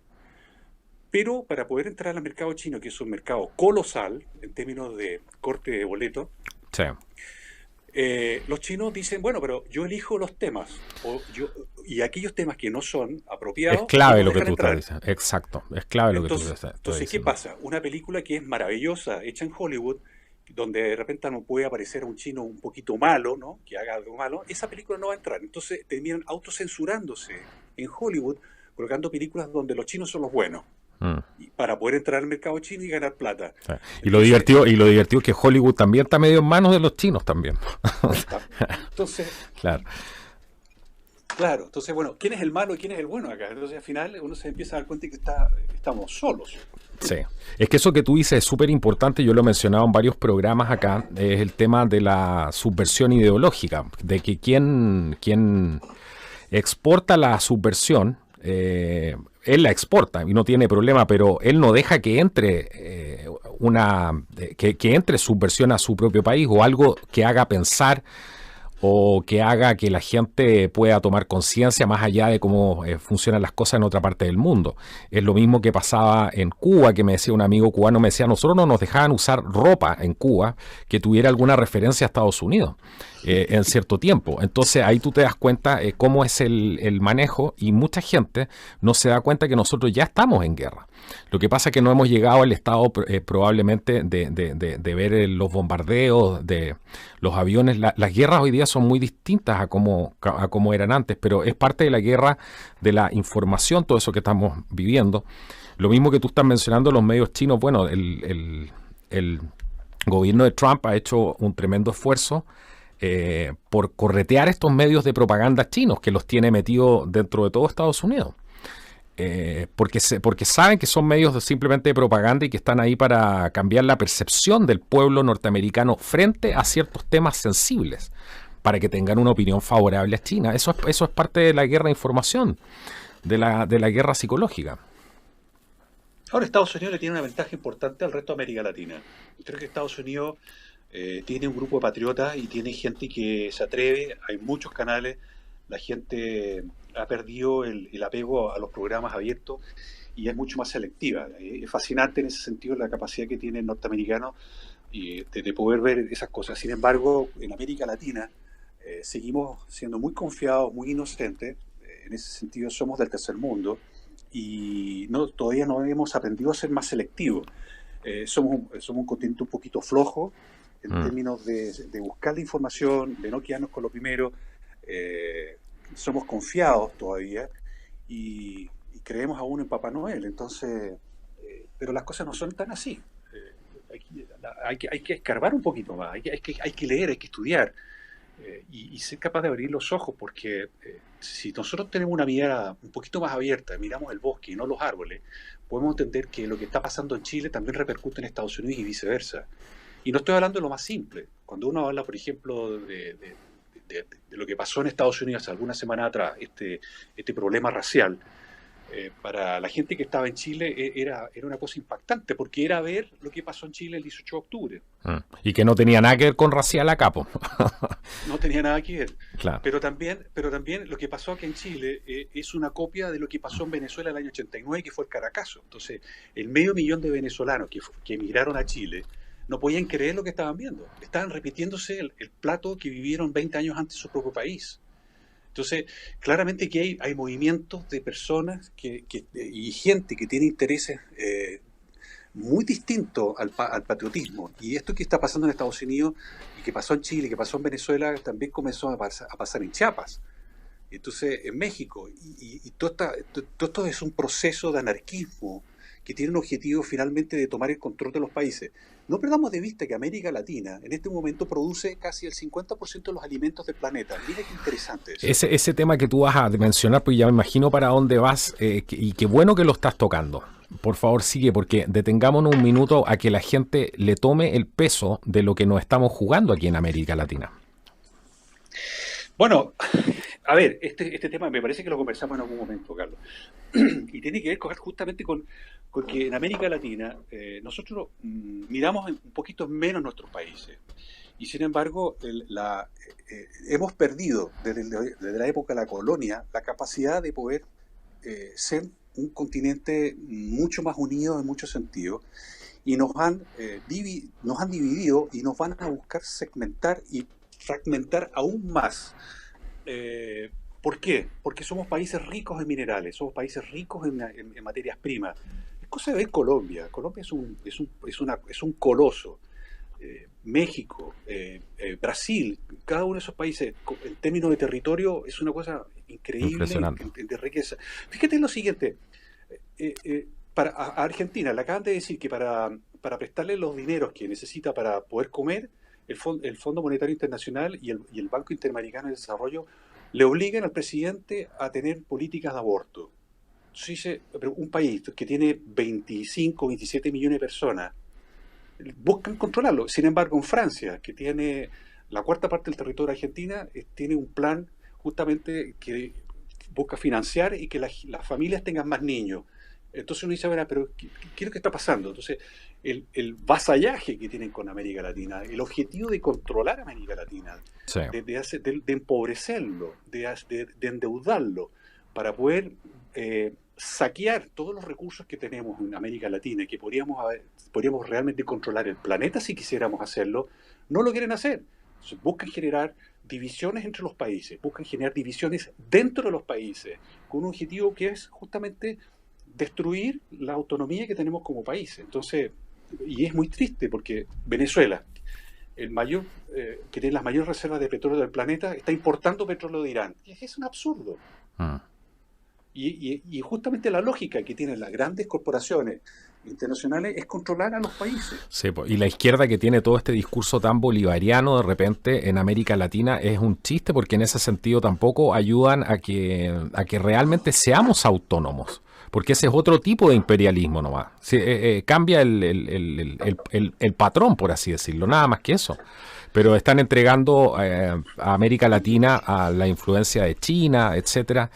Pero para poder entrar al mercado chino, que es un mercado colosal en términos de corte de boleto,
Sí.
los chinos dicen, bueno, pero yo elijo los temas, y aquellos temas que no son apropiados,
Es clave
no
lo que
dejan
tú estás
entrar.
diciendo. Exacto. Es clave lo que tú estás
Entonces, ¿qué
diciendo.
pasa? Una película que es maravillosa, hecha en Hollywood, donde de repente no puede aparecer un chino un poquito malo, ¿no? Que haga algo malo, esa película no va a entrar. Entonces terminan autocensurándose en Hollywood, colocando películas donde los chinos son los buenos, para poder entrar al mercado chino y ganar plata.
Sí. Y lo
Entonces,
divertido es que Hollywood también está medio en manos de los chinos también.
entonces,
Claro.
claro, entonces, bueno, ¿quién es el malo y quién es el bueno acá? Entonces, al final, uno se empieza a dar cuenta que estamos solos.
Sí, es que eso que tú dices es súper importante, yo lo he mencionado en varios programas acá, es el tema de la subversión ideológica, de que quien exporta la subversión, él la exporta y no tiene problema, pero él no deja que entre que entre subversión a su propio país o algo que haga pensar o que haga que la gente pueda tomar conciencia más allá de cómo funcionan las cosas en otra parte del mundo. Es lo mismo que pasaba en Cuba, que me decía un amigo cubano, me decía, nosotros no nos dejaban usar ropa en Cuba que tuviera alguna referencia a Estados Unidos en cierto tiempo. Entonces ahí tú te das cuenta cómo es el manejo, y mucha gente no se da cuenta que nosotros ya estamos en guerra. Lo que pasa es que no hemos llegado al estado probablemente de ver los bombardeos, de los aviones. Las guerras hoy día son muy distintas a como eran antes, pero es parte de la guerra de la información, todo eso que estamos viviendo. Lo mismo que tú estás mencionando, los medios chinos, bueno, el gobierno de Trump ha hecho un tremendo esfuerzo por corretear estos medios de propaganda chinos, que los tiene metidos dentro de todo Estados Unidos. Porque saben que son medios simplemente de propaganda y que están ahí para cambiar la percepción del pueblo norteamericano frente a ciertos temas sensibles, para que tengan una opinión favorable a China. Eso es parte de la guerra de información, de la guerra psicológica.
Ahora Estados Unidos le tiene una ventaja importante al resto de América Latina. Creo que Estados Unidos tiene un grupo de patriotas y tiene gente que se atreve, hay muchos canales, la gente ha perdido el apego a los programas abiertos y es mucho más selectiva. Es fascinante en ese sentido la capacidad que tiene el norteamericano de poder ver esas cosas. Sin embargo, en América Latina seguimos siendo muy confiados, muy inocentes. En ese sentido somos del tercer mundo y todavía no hemos aprendido a ser más selectivos. Somos un continente un poquito flojo en términos de buscar la información, de no quedarnos con lo primero. Somos confiados todavía y creemos aún en Papá Noel. Entonces, pero las cosas no son tan así. Hay que escarbar un poquito más, hay que leer, hay que estudiar y ser capaz de abrir los ojos, porque si nosotros tenemos una mirada un poquito más abierta, miramos el bosque y no los árboles, podemos entender que lo que está pasando en Chile también repercute en Estados Unidos y viceversa. Y no estoy hablando de lo más simple. Cuando uno habla, por ejemplo, de lo que pasó en Estados Unidos hace algunas semanas atrás, este problema racial, para la gente que estaba en Chile era una cosa impactante, porque era ver lo que pasó en Chile el 18 de octubre.
Y que no tenía nada que ver con racial acá, po.
No tenía nada que ver.
Claro.
Pero también lo que pasó aquí en Chile es una copia de lo que pasó en Venezuela el año 89, que fue el Caracazo. Entonces, el 500.000 de venezolanos que emigraron a Chile no podían creer lo que estaban viendo. Estaban repitiéndose el plato que vivieron 20 años antes en su propio país. Entonces, claramente que hay movimientos de personas y gente que tiene intereses muy distintos al patriotismo. Y esto que está pasando en Estados Unidos y que pasó en Chile, que pasó en Venezuela, también comenzó a pasar en Chiapas. Entonces, en México. Y todo esto es un proceso de anarquismo que tiene un objetivo finalmente de tomar el control de los países. no perdamos de vista que América Latina en este momento produce casi el 50% de los alimentos del planeta. Mira qué interesante eso.
Ese tema que tú vas a mencionar, pues ya me imagino para dónde vas, y qué bueno que lo estás tocando. Por favor, sigue, porque detengámonos un minuto a que la gente le tome el peso de lo que nos estamos jugando aquí en América Latina.
Bueno, a ver, este tema me parece que lo conversamos en algún momento, Carlos, y tiene que ver justamente con que en América Latina nosotros miramos un poquito menos nuestros países, y sin embargo hemos perdido desde la época de la colonia la capacidad de poder ser un continente mucho más unido en muchos sentidos, y nos han dividido y nos van a buscar segmentar y fragmentar aún más. ¿Por qué? Porque somos países ricos en minerales, somos países ricos en materias primas. Es cosa de ver Colombia. Colombia es un coloso. México, Brasil, cada uno de esos países, en términos de territorio, es una cosa increíble de riqueza. Fíjate en lo siguiente, a Argentina le acaban de decir que para prestarle los dineros que necesita para poder comer, el Fondo Monetario Internacional y el Banco Interamericano de Desarrollo le obligan al presidente a tener políticas de aborto. Entonces, un país que tiene 25, 27 millones de personas, buscan controlarlo. Sin embargo, en Francia, que tiene la cuarta parte del territorio de Argentina, tiene un plan justamente que busca financiar y que las familias tengan más niños. Entonces uno dice, bueno, pero ¿qué es lo que está pasando? Entonces, el vasallaje que tienen con América Latina, el objetivo de controlar a América Latina,
sí,
de empobrecerlo, de endeudarlo, para poder saquear todos los recursos que tenemos en América Latina y que podríamos realmente controlar el planeta si quisiéramos hacerlo, no lo quieren hacer. Entonces, buscan generar divisiones entre los países, buscan generar divisiones dentro de los países, con un objetivo que es justamente destruir la autonomía que tenemos como país. Entonces, y es muy triste porque Venezuela, que tiene las mayores reservas de petróleo del planeta, está importando petróleo de Irán. Y es un absurdo. Y justamente la lógica que tienen las grandes corporaciones internacionales es controlar a los países.
Sí, y la izquierda, que tiene todo este discurso tan bolivariano de repente en América Latina, es un chiste, porque en ese sentido tampoco ayudan a que realmente seamos autónomos, porque ese es otro tipo de imperialismo nomás. Sí, cambia el patrón, por así decirlo, nada más que eso. Pero están entregando a América Latina a la influencia de China, etcétera.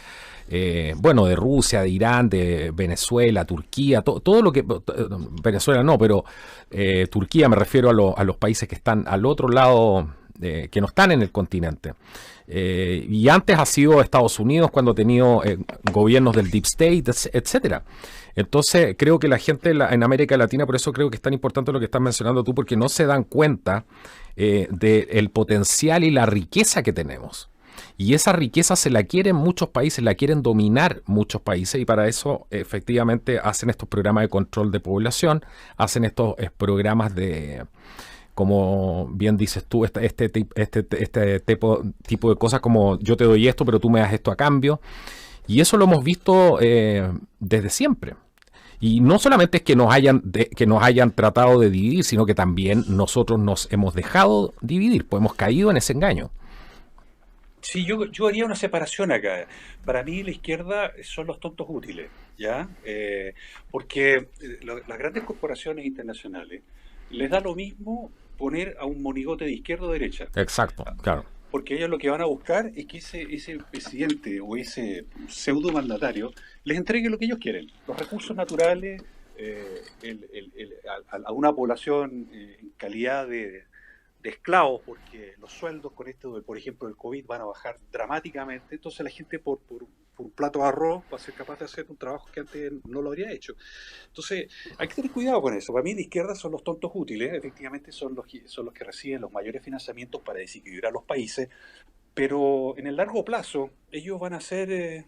Bueno, de Rusia, de Irán, de Venezuela, Turquía, todo lo que... Venezuela no, pero Turquía, me refiero a los países que están al otro lado, que no están en el continente. Y antes ha sido Estados Unidos, cuando ha tenido gobiernos del Deep State, etcétera. Entonces creo que la gente en América Latina, por eso creo que es tan importante lo que estás mencionando tú, porque no se dan cuenta del potencial y la riqueza que tenemos. Y esa riqueza se la quieren muchos países, la quieren dominar muchos países, y para eso efectivamente hacen estos programas de control de población, hacen estos programas de, como bien dices tú, este tipo de cosas, como yo te doy esto, pero tú me das esto a cambio. Y eso lo hemos visto desde siempre. Y no solamente es que nos hayan tratado de dividir, sino que también nosotros nos hemos dejado dividir, pues hemos caído en ese engaño.
Sí, yo haría una separación acá. Para mí la izquierda son los tontos útiles, ¿ya? Porque las grandes corporaciones internacionales les da lo mismo poner a un monigote de izquierda o derecha.
Exacto, claro.
Porque ellos lo que van a buscar es que ese presidente o ese pseudo mandatario les entregue lo que ellos quieren, los recursos naturales, a una población en calidad de esclavos, porque los sueldos con esto, por ejemplo, del COVID van a bajar dramáticamente. Entonces la gente por un plato de arroz va a ser capaz de hacer un trabajo que antes no lo habría hecho. Entonces hay que tener cuidado con eso. Para mí la izquierda son los tontos útiles, efectivamente son los que reciben los mayores financiamientos para desequilibrar los países, pero en el largo plazo ellos van a ser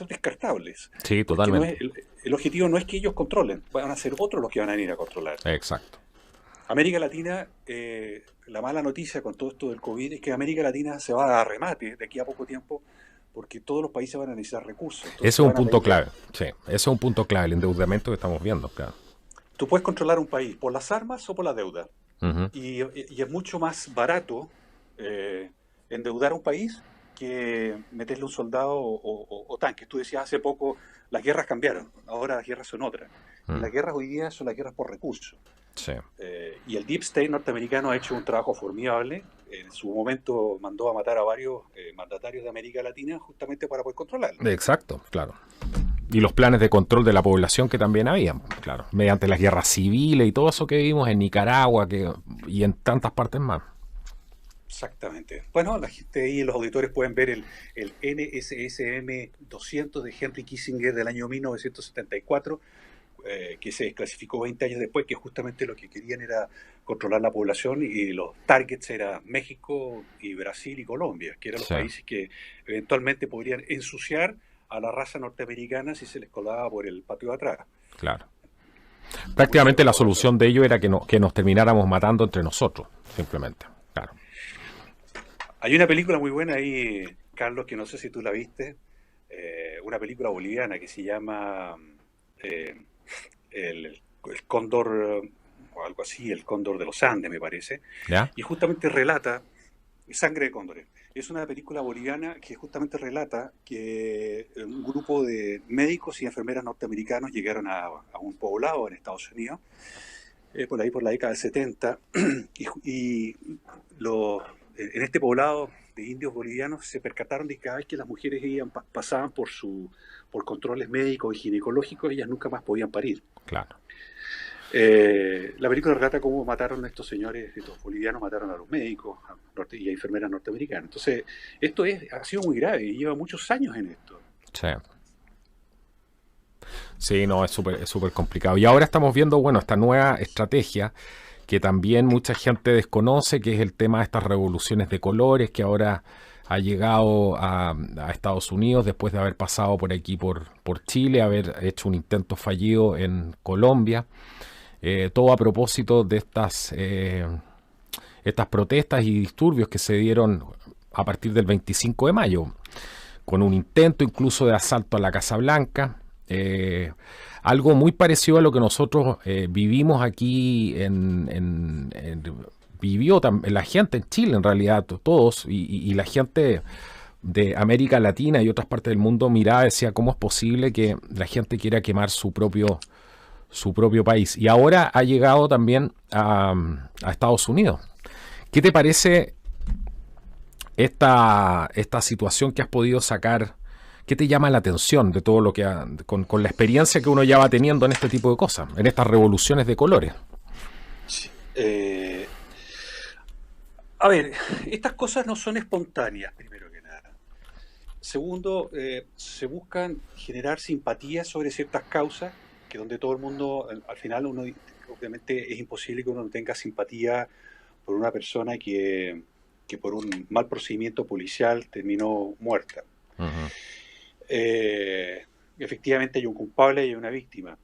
descartables.
Sí, totalmente.
El objetivo no es que ellos controlen, van a ser otros los que van a venir a controlar.
Exacto.
América Latina, la mala noticia con todo esto del COVID es que América Latina se va a remate de aquí a poco tiempo, porque todos los países van a necesitar recursos.
Ese es un punto clave, sí, ese es un punto clave, el endeudamiento que estamos viendo, claro.
tú puedes controlar un país por las armas o por la deuda.
Ujú.
Y es mucho más barato endeudar a un país que meterle un soldado o tanques. Tú decías hace poco, las guerras cambiaron, ahora las guerras son otras. Y
Mm.
las guerras hoy día son las guerras por recursos.
Sí.
Y el Deep State norteamericano ha hecho un trabajo formidable. En su momento mandó a matar a varios mandatarios de América Latina justamente para poder controlarlo.
Exacto, claro. Y los planes de control de la población que también habían, claro, mediante las guerras civiles y todo eso que vimos en Nicaragua y en tantas partes más.
Exactamente. Bueno, la gente ahí, los auditores pueden ver el NSSM 200 de Henry Kissinger del año 1974, que se desclasificó 20 años después, que justamente lo que querían era controlar la población y los targets eran México y Brasil y Colombia, que eran los
Sí,
países que eventualmente podrían ensuciar a la raza norteamericana si se les colaba por el patio de atrás.
claro.
Muchos de
Prácticamente
los
la
laboratorios.
solución de ello era que nos termináramos matando entre nosotros, simplemente. Claro.
Hay una película muy buena ahí, Carlos, que no sé si tú la viste, una película boliviana que se llama eh, el Cóndor, o algo así, el Cóndor de los Andes, me parece,
¿Ya?
y justamente relata Sangre de Cóndores. Es una película boliviana que justamente relata que un grupo de médicos y enfermeras norteamericanos llegaron a un poblado en Estados Unidos, por ahí por la década del 70, y los, en este poblado de indios bolivianos se percataron de que cada vez que las mujeres iban, pasaban por controles médicos y ginecológicos, ellas nunca más podían parir.
Claro.
La película relata cómo mataron a estos señores, estos bolivianos mataron a los médicos y a enfermeras norteamericanas. Entonces, ha sido muy grave y lleva muchos años en esto.
Sí. Sí, no, es súper complicado. Y ahora estamos viendo, bueno, esta nueva estrategia que también mucha gente desconoce, que es el tema de estas revoluciones de colores, que ahora ha llegado a Estados Unidos después de haber pasado por aquí, por Chile, haber hecho un intento fallido en Colombia. Todo a propósito de estas protestas y disturbios que se dieron a partir del 25 de mayo, con un intento incluso de asalto a la Casa Blanca. Algo muy parecido a lo que nosotros vivimos aquí vivió la gente en Chile, en realidad, todos, y la gente de América Latina y otras partes del mundo miraba y decía, ¿cómo es posible que la gente quiera quemar su propio país? Y ahora ha llegado también a Estados Unidos. ¿Qué te parece esta situación que has podido sacar? ¿Qué te llama la atención de todo lo que con la experiencia que uno ya va teniendo en este tipo de cosas, en estas revoluciones de colores?
Sí. A ver, estas cosas no son espontáneas, primero que nada. Segundo, se buscan generar simpatía sobre ciertas causas, que donde todo el mundo, al final uno, obviamente es imposible que uno no tenga simpatía por una persona que por un mal procedimiento policial terminó muerta.
Uh-huh.
Efectivamente hay un culpable y hay una víctima.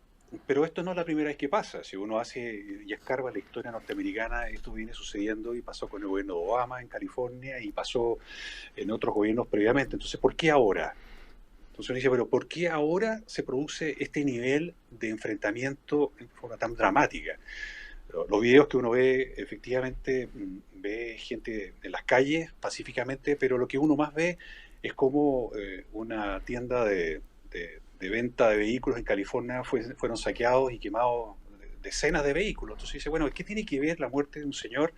Pero esto no es la primera vez que pasa. Si uno hace y escarba la historia norteamericana, esto viene sucediendo y pasó con el gobierno de Obama en California y pasó en otros gobiernos previamente. Entonces, ¿por qué ahora? Entonces uno dice, pero ¿por qué ahora se produce este nivel de enfrentamiento en forma tan dramática? Los videos que uno ve, efectivamente, ve gente en las calles pacíficamente, pero lo que uno más ve es como una tienda de venta de vehículos en California fueron saqueados y quemados decenas de vehículos. Entonces dice, bueno, ¿qué tiene que ver la muerte de un señor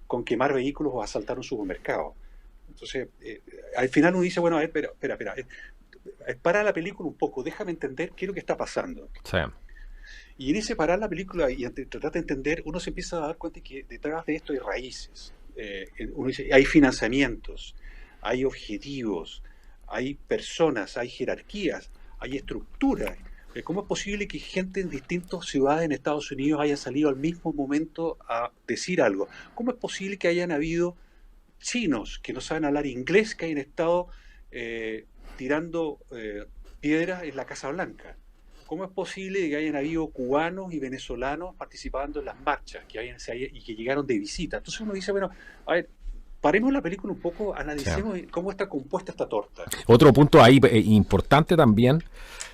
con quemar vehículos o asaltar un supermercado? Entonces, al final uno dice, bueno, a ver, espera, para la película un poco, déjame entender qué es lo que está pasando.
Sí.
Y en ese parar la película y tratar de entender, uno se empieza a dar cuenta que detrás de esto hay raíces. Uno dice, hay financiamientos, hay objetivos, hay personas, hay jerarquías, hay estructuras. ¿Cómo es posible que gente en distintas ciudades en Estados Unidos haya salido al mismo momento a decir algo? ¿Cómo es posible que hayan habido chinos que no saben hablar inglés que hayan estado tirando piedras en la Casa Blanca? ¿Cómo es posible que hayan habido cubanos y venezolanos participando en las marchas y que llegaron de visita? Entonces uno dice, bueno, a ver, paremos la película un poco, analicemos cómo está compuesta esta torta.
Otro punto ahí importante también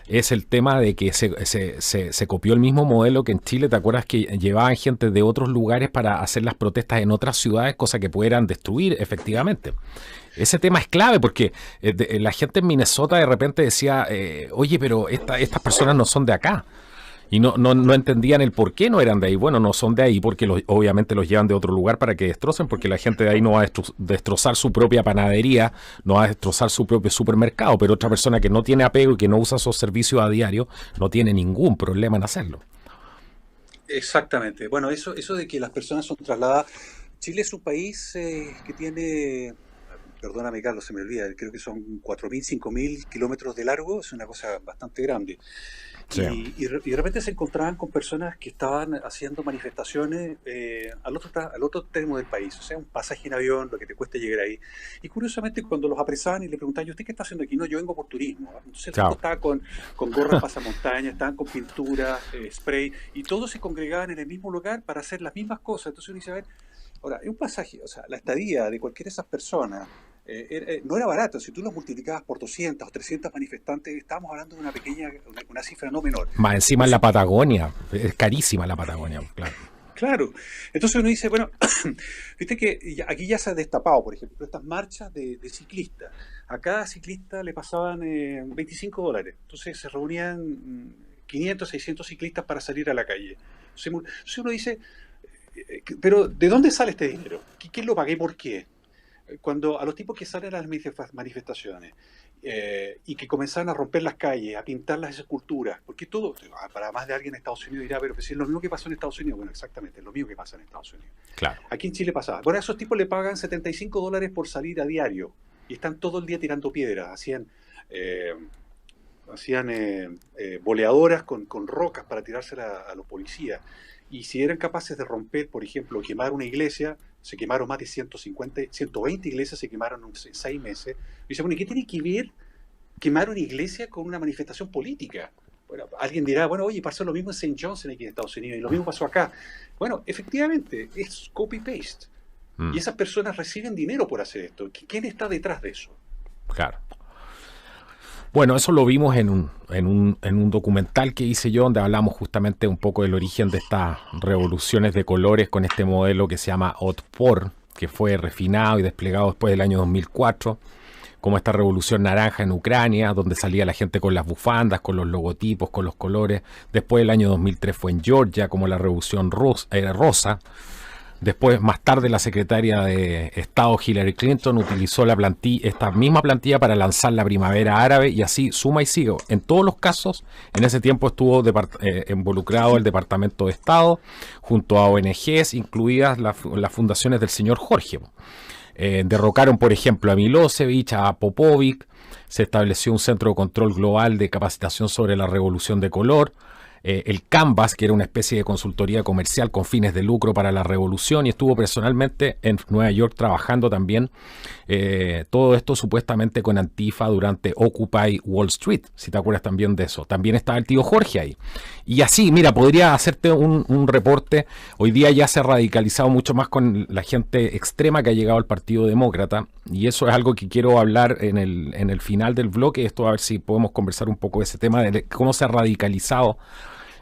es el tema de que se copió el mismo modelo que en Chile. ¿Te acuerdas que llevaban gente de otros lugares para hacer las protestas en otras ciudades, cosa que pudieran destruir efectivamente? Ese tema es clave porque la gente en Minnesota de repente decía, oye, pero estas personas no son de acá. Y no entendían el por qué no eran de ahí. Bueno, no son de ahí porque obviamente los llevan de otro lugar para que destrocen, porque la gente de ahí no va a destrozar su propia panadería, no va a destrozar su propio supermercado, pero otra persona que no tiene apego y que no usa esos servicios a diario no tiene ningún problema en hacerlo.
Exactamente. Bueno, eso de que las personas son trasladadas. Chile es un país que tiene, perdóname Carlos, se me olvida, creo que son 4.000, 5.000 kilómetros de largo, es una cosa bastante grande.
Sí.
Y de repente se encontraban con personas que estaban haciendo manifestaciones al otro extremo del país, o sea, un pasaje en avión, lo que te cueste llegar ahí. Y curiosamente, cuando los apresaban y le preguntaban, ¿y usted qué está haciendo aquí? No, yo vengo por turismo. Entonces el tipo estaba con gorras pasamontañas, estaban con pintura, spray, y todos se congregaban en el mismo lugar para hacer las mismas cosas. Entonces uno dice, a ver, ahora, un pasaje, o sea, la estadía de cualquiera de esas personas no era barato. Si tú lo multiplicabas por 200 o 300 manifestantes, estábamos hablando de una cifra no menor.
Más encima en la Patagonia, es carísima la Patagonia, claro.
Claro. Entonces uno dice, bueno, viste que aquí ya se ha destapado, por ejemplo, estas marchas de ciclistas. A cada ciclista le pasaban $25. Entonces se reunían 500, 600 ciclistas para salir a la calle. Entonces uno dice, pero ¿de dónde sale este dinero? ¿Quién lo paga y por qué? Cuando a los tipos que salen a las manifestaciones y que comenzaron a romper las calles, a pintar las esculturas, porque todo, para más de alguien en Estados Unidos dirá, pero si es lo mismo que pasó en Estados Unidos. Bueno, exactamente, es lo mismo que pasa en Estados Unidos.
Claro.
Aquí en Chile pasaba. Bueno, a esos tipos le pagan $75 por salir a diario y están todo el día tirando piedras, hacían boleadoras con rocas para tirárselas a los policías. Y si eran capaces de romper, por ejemplo, quemar una iglesia, se quemaron más de 120 iglesias, se quemaron en 6 meses. Y dice, bueno, ¿y qué tiene que ver quemar una iglesia con una manifestación política? Bueno, alguien dirá, bueno, oye, pasó lo mismo en St. John's aquí en Estados Unidos y lo mismo pasó acá. Bueno, efectivamente, es copy-paste. Y esas personas reciben dinero por hacer esto. ¿Quién está detrás de eso?
Claro. Bueno, eso lo vimos en un documental que hice yo, donde hablamos justamente un poco del origen de estas revoluciones de colores con este modelo que se llama Otpor, que fue refinado y desplegado después del año 2004, como esta revolución naranja en Ucrania, donde salía la gente con las bufandas, con los logotipos, con los colores. Después del año 2003 fue en Georgia, como la revolución rosa. Después, más tarde, la secretaria de Estado Hillary Clinton utilizó esta misma plantilla para lanzar la primavera árabe y así suma y sigue. En todos los casos, en ese tiempo estuvo involucrado el Departamento de Estado junto a ONGs, incluidas las fundaciones del señor Jorge. Derrocaron, por ejemplo, a Milosevic, a Popovic, se estableció un centro de control global de capacitación sobre la revolución de color. El Canvas, que era una especie de consultoría comercial con fines de lucro para la revolución, y estuvo personalmente en Nueva York trabajando también todo esto supuestamente con Antifa durante Occupy Wall Street, si te acuerdas también de eso. También estaba el tío Jorge ahí. Y así, mira, podría hacerte un reporte. Hoy día ya se ha radicalizado mucho más con la gente extrema que ha llegado al Partido Demócrata, y eso es algo que quiero hablar en el final del bloque. Esto a ver si podemos conversar un poco de ese tema, de cómo se ha radicalizado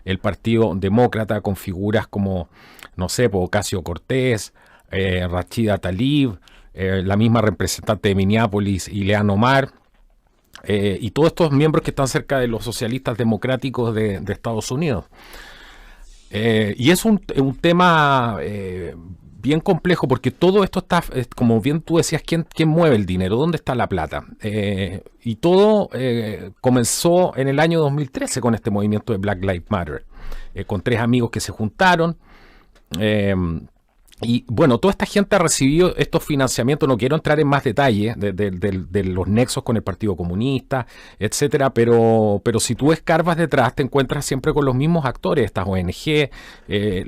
el Partido Demócrata con figuras como, no sé, Ocasio-Cortez, Rashida Tlaib, la misma representante de Minneapolis, Ilhan Omar, y todos estos miembros que están cerca de los socialistas democráticos de Estados Unidos. Y es un tema bien complejo, porque todo esto está, como bien tú decías, ¿quién mueve el dinero? ¿Dónde está la plata? Y todo comenzó en el año 2013 con este movimiento de Black Lives Matter, con 3 amigos que se juntaron. Y bueno, toda esta gente ha recibido estos financiamientos. No quiero entrar en más detalle de los nexos con el Partido Comunista, etcétera, pero si tú escarbas detrás, te encuentras siempre con los mismos actores, estas ONG,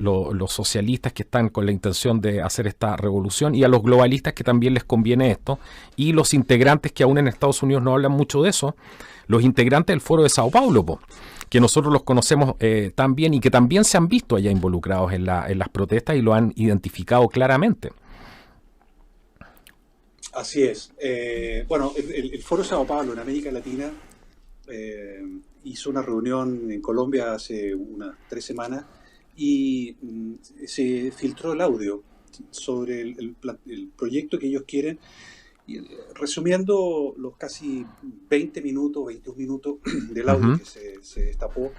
los socialistas que están con la intención de hacer esta revolución, y a los globalistas que también les conviene esto, y los integrantes que aún en Estados Unidos no hablan mucho de eso, los integrantes del Foro de Sao Paulo, que nosotros los conocemos tan bien y que también se han visto allá involucrados en las protestas y lo han identificado claramente.
Así es. Bueno, el Foro de Sao Paulo en América Latina hizo una reunión en Colombia hace unas 3 semanas y se filtró el audio sobre el proyecto que ellos quieren. Y, resumiendo los casi 20 minutos, 21 minutos del audio
Ujú.
que se destapó,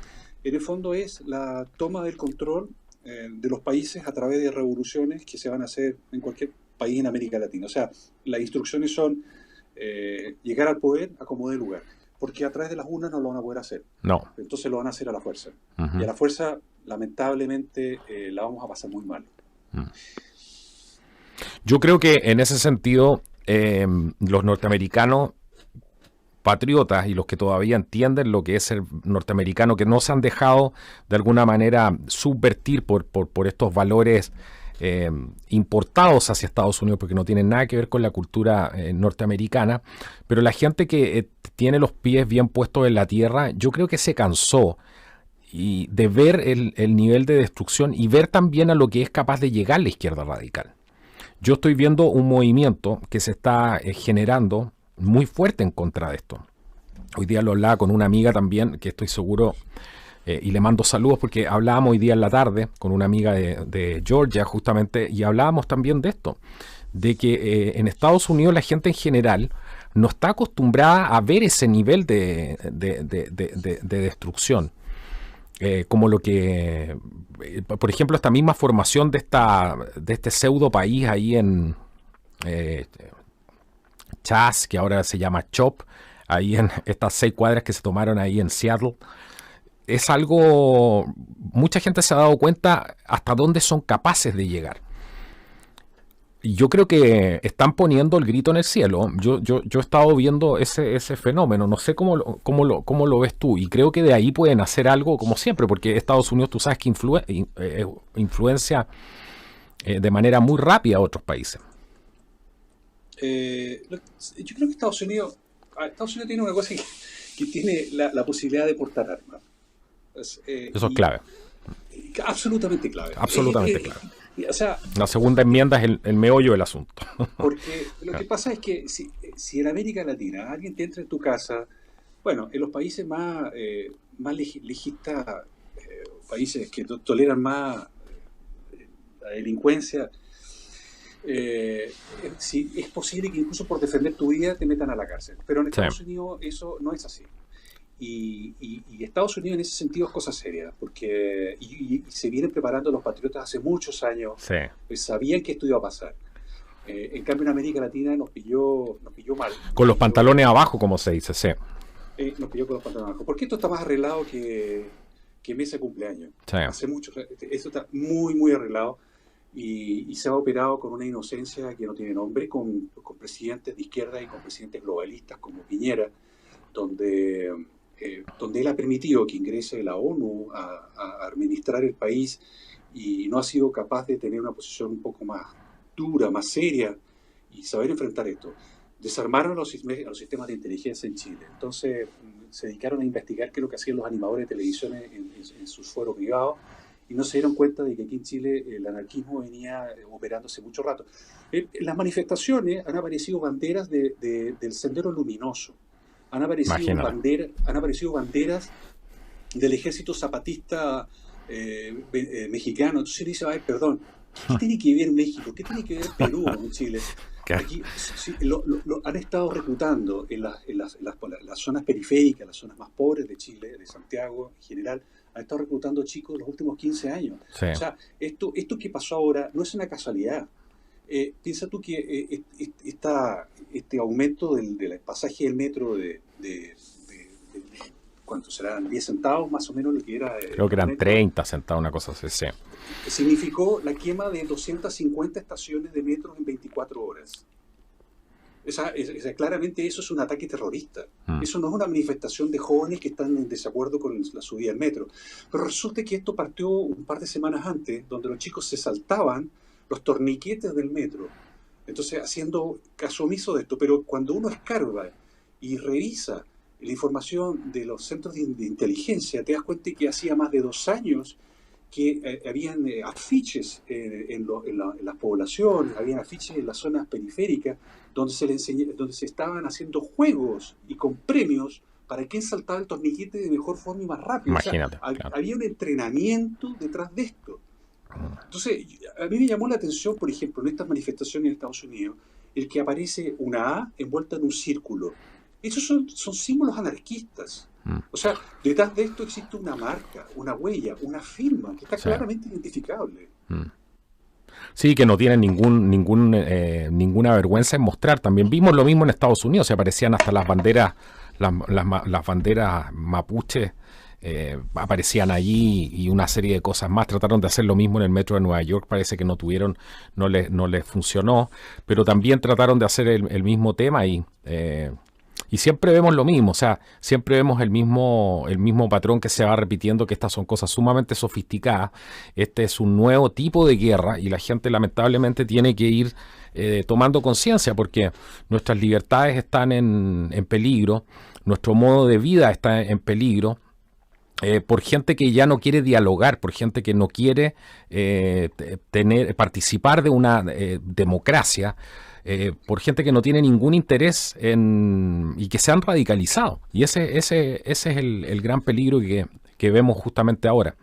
en el fondo es la toma del control de los países a través de revoluciones que se van a hacer en cualquier país en América Latina. O sea, las instrucciones son llegar al poder a como dé lugar, porque a través de las urnas no lo van a poder hacer.
No.
Entonces lo van a hacer a la fuerza. Y a
Ujú.
la fuerza, lamentablemente, la vamos a pasar muy mal.
Mm. Yo creo que en ese sentido, los norteamericanos patriotas y los que todavía entienden lo que es ser norteamericano, que no se han dejado de alguna manera subvertir por estos valores importados hacia Estados Unidos, porque no tienen nada que ver con la cultura norteamericana, pero la gente que tiene los pies bien puestos en la tierra, yo creo que se cansó y de ver el nivel de destrucción y ver también a lo que es capaz de llegar la izquierda radical. Yo estoy viendo un movimiento que se está generando muy fuerte en contra de esto. Hoy día lo hablaba con una amiga también, que estoy seguro, y le mando saludos porque hablábamos hoy día en la tarde con una amiga de Georgia justamente, y hablábamos también de esto, de que en Estados Unidos la gente en general no está acostumbrada a ver ese nivel de destrucción. Como lo que, por ejemplo, esta misma formación de este pseudo país ahí en eh, Chas, que ahora se llama Chop, ahí en estas 6 cuadras que se tomaron ahí en Seattle, es algo, mucha gente se ha dado cuenta hasta dónde son capaces de llegar. Y yo creo que están poniendo el grito en el cielo. Yo he estado viendo ese fenómeno. No sé cómo lo ves tú. Y creo que de ahí pueden hacer algo como siempre, porque Estados Unidos, tú sabes que influencia de manera muy rápida a otros países.
Yo creo que Estados Unidos tiene una cosa que tiene la posibilidad de portar armas.
Eso es clave.
Absolutamente clave.
Absolutamente clave.
O sea,
La segunda enmienda es el meollo del asunto.
porque lo que pasa es que si en América Latina alguien te entra en tu casa, bueno, en los países más legistas, países que toleran más la delincuencia, sí, es posible que incluso por defender tu vida te metan a la cárcel. Pero en
Sí,
Estados Unidos eso no es así. Y Estados Unidos en ese sentido es cosa seria, porque y se vienen preparando los patriotas hace muchos años,
sí.
pues sabían que esto iba a pasar. En cambio en América Latina nos pilló mal,
Con los pantalones abajo, como se dice, sí.
nos pilló con los pantalones abajo. Porque esto está más arreglado que mesa de cumpleaños.
Sí.
Hace mucho, esto está muy, muy arreglado y se ha operado con una inocencia que no tiene nombre, con presidentes de izquierda y con presidentes globalistas como Piñera, donde él ha permitido que ingrese la ONU a administrar el país y no ha sido capaz de tener una posición un poco más dura, más seria y saber enfrentar esto. Desarmaron a los sistemas de inteligencia en Chile. Entonces se dedicaron a investigar qué es lo que hacían los animadores de televisión en sus foros privados y no se dieron cuenta de que aquí en Chile el anarquismo venía operándose mucho rato. En las manifestaciones han aparecido banderas del Sendero Luminoso,
Imagínate.
han aparecido banderas del ejército zapatista mexicano. Entonces dice, ay, perdón, ¿qué tiene que ver México? ¿Qué tiene que ver Perú con Chile? Aquí sí, han estado reclutando en las zonas periféricas, las zonas más pobres de Chile, de Santiago en general, han estado reclutando chicos los últimos 15 años.
Sí.
O sea, esto que pasó ahora no es una casualidad. Piensa tú que este aumento del pasaje del metro ¿cuánto serán? 10 centavos más o menos lo que era
Creo que
el
eran
metro,
30 centavos, una cosa así, sí.
significó la quema de 250 estaciones de metro en 24 horas. Claramente eso es un ataque terrorista. Eso no es una manifestación de jóvenes que están en desacuerdo con la subida del metro. Pero resulta que esto partió un par de semanas antes, donde los chicos se saltaban los torniquetes del metro. Entonces, haciendo caso omiso de esto. Pero cuando uno escarba y revisa la información de los centros de inteligencia, te das cuenta que hacía más de 2 años que habían afiches en las poblaciones, habían afiches en las zonas periféricas donde se estaban haciendo juegos y con premios para quién saltaba el torniquete de mejor forma y más rápido.
Imagínate.
O sea,
Claro.
había un entrenamiento detrás de esto. Entonces, a mí me llamó la atención, por ejemplo, en estas manifestaciones en Estados Unidos, el que aparece una A envuelta en un círculo. Esos son símbolos anarquistas.
Mm.
O sea, detrás de esto existe una marca, una huella, una firma que está
Sí.
claramente identificable.
Mm. Sí, que no tienen ninguna vergüenza en mostrar. También vimos lo mismo en Estados Unidos, se aparecían hasta las banderas, las banderas mapuches, aparecían allí y una serie de cosas más. Trataron de hacer lo mismo en el metro de Nueva York, parece que no les funcionó, pero también trataron de hacer el mismo tema y siempre vemos lo mismo, o sea, siempre vemos el mismo patrón que se va repitiendo, que estas son cosas sumamente sofisticadas. Este es un nuevo tipo de guerra y la gente lamentablemente tiene que ir tomando conciencia, porque nuestras libertades están en peligro, nuestro modo de vida está en peligro, por gente que ya no quiere dialogar, por gente que no quiere participar de una democracia, por gente que no tiene ningún interés y que se han radicalizado. Y ese es el gran peligro que vemos justamente ahora.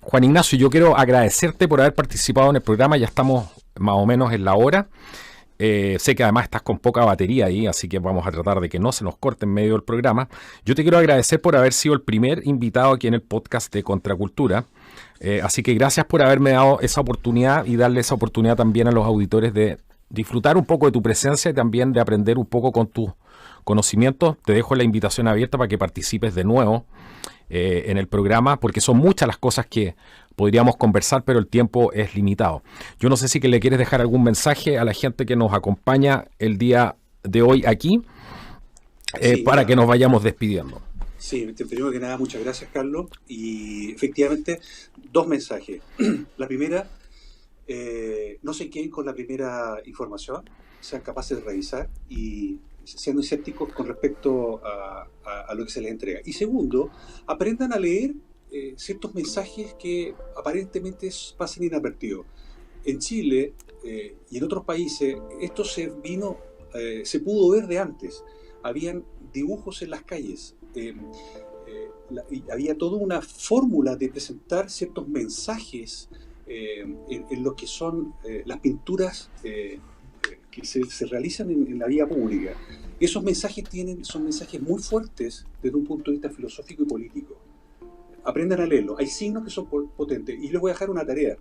Juan Ignacio, yo quiero agradecerte por haber participado en el programa, ya estamos más o menos en la hora. Sé que además estás con poca batería ahí, así que vamos a tratar de que no se nos corte en medio del programa. Yo te quiero agradecer por haber sido el primer invitado aquí en el podcast de Contracultura. Así que gracias por haberme dado esa oportunidad y darle esa oportunidad también a los auditores de disfrutar un poco de tu presencia y también de aprender un poco con tus conocimientos. Te dejo la invitación abierta para que participes de nuevo en el programa, porque son muchas las cosas que podríamos conversar, pero el tiempo es limitado. Yo no sé si que le quieres dejar algún mensaje a la gente que nos acompaña el día de hoy aquí, para que nos vayamos despidiendo.
Sí, primero que nada, muchas gracias, Carlos. Y efectivamente, dos mensajes. La primera, no se queden con la primera información, sean capaces de revisar y sean escépticos con respecto a lo que se les entrega. Y segundo, aprendan a leer ciertos mensajes que aparentemente pasan inadvertidos. En Chile y en otros países esto se pudo ver de antes. Habían dibujos en las calles, había toda una fórmula de presentar ciertos mensajes en lo que son las pinturas que se realizan en la vía pública. Esos mensajes son mensajes muy fuertes desde un punto de vista filosófico y político. Aprendan a leerlo. Hay signos que son potentes. Y les voy a dejar una tarea.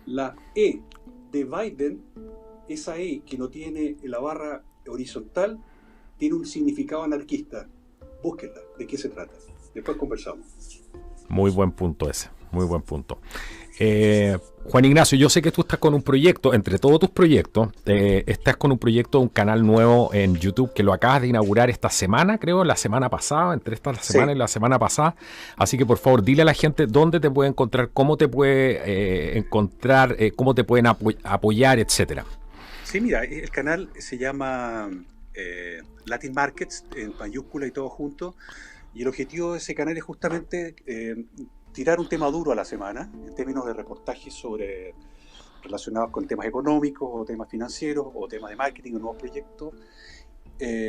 La E de Biden, esa E que no tiene la barra horizontal, tiene un significado anarquista. Búsquenla. ¿De qué se trata? Después conversamos.
Muy buen punto ese. Muy buen punto. Juan Ignacio, yo sé que tú estás con un proyecto, entre todos tus proyectos, estás con un proyecto, un canal nuevo en YouTube que lo acabas de inaugurar esta semana, creo, la semana pasada, entre esta semana y la semana pasada. Así que por favor, dile a la gente dónde te puede encontrar, cómo te puede encontrar, cómo te pueden apoyar, etcétera.
Sí, mira, el canal se llama Latin Markets, en mayúscula y todo junto. Y el objetivo de ese canal es justamente tirar un tema duro a la semana, en términos de reportajes relacionados con temas económicos, o temas financieros, o temas de marketing, o nuevos proyectos,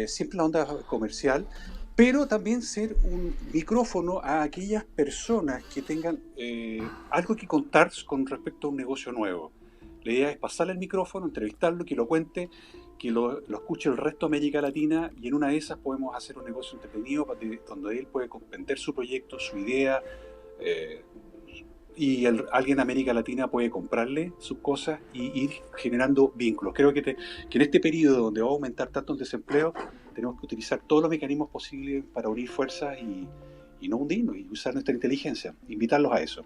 siempre la onda comercial, pero también ser un micrófono a aquellas personas que tengan algo que contar con respecto a un negocio nuevo. La idea es pasarle el micrófono, entrevistarlo, que lo cuente, que lo escuche el resto de América Latina, y en una de esas podemos hacer un negocio entretenido donde él puede vender su proyecto, su idea, y alguien de América Latina puede comprarle sus cosas y ir generando vínculos. Creo que en este periodo donde va a aumentar tanto el desempleo, tenemos que utilizar todos los mecanismos posibles para unir fuerzas y no hundirnos, y usar nuestra inteligencia, invitarlos a eso.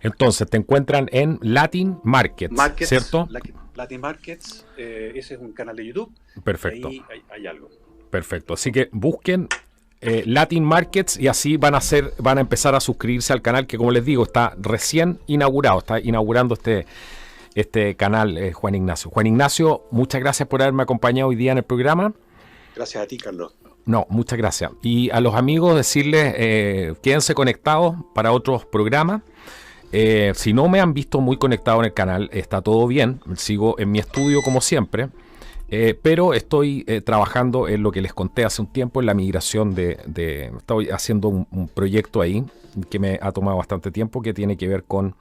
Entonces, te encuentran en Latin Markets, ¿cierto?
Latin Markets, ese es un canal de YouTube.
Perfecto.
Ahí hay algo.
Perfecto. Así que busquen Latin Markets y así van a empezar a suscribirse al canal que, como les digo, está recién inaugurado. Está inaugurando este canal, Juan Ignacio. Juan Ignacio, muchas gracias por haberme acompañado hoy día en el programa.
Gracias a ti, Carlos.
No, muchas gracias. Y a los amigos decirles, quédense conectados para otros programas. Si no me han visto muy conectado en el canal, está todo bien. Sigo en mi estudio como siempre. Pero estoy trabajando en lo que les conté hace un tiempo, en la migración estoy haciendo un proyecto ahí que me ha tomado bastante tiempo, que tiene que ver con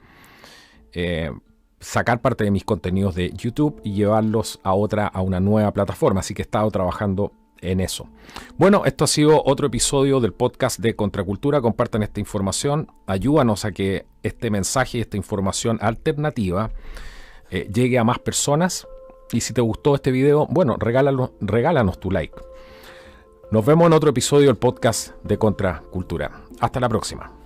sacar parte de mis contenidos de YouTube y llevarlos a una nueva plataforma. Así que he estado trabajando en eso. Bueno, esto ha sido otro episodio del podcast de Contracultura. Compartan esta información, ayúdanos a que este mensaje, esta información alternativa llegue a más personas. Y si te gustó este video, bueno, regálanos tu like. Nos vemos en otro episodio del podcast de Contracultura. Hasta la próxima.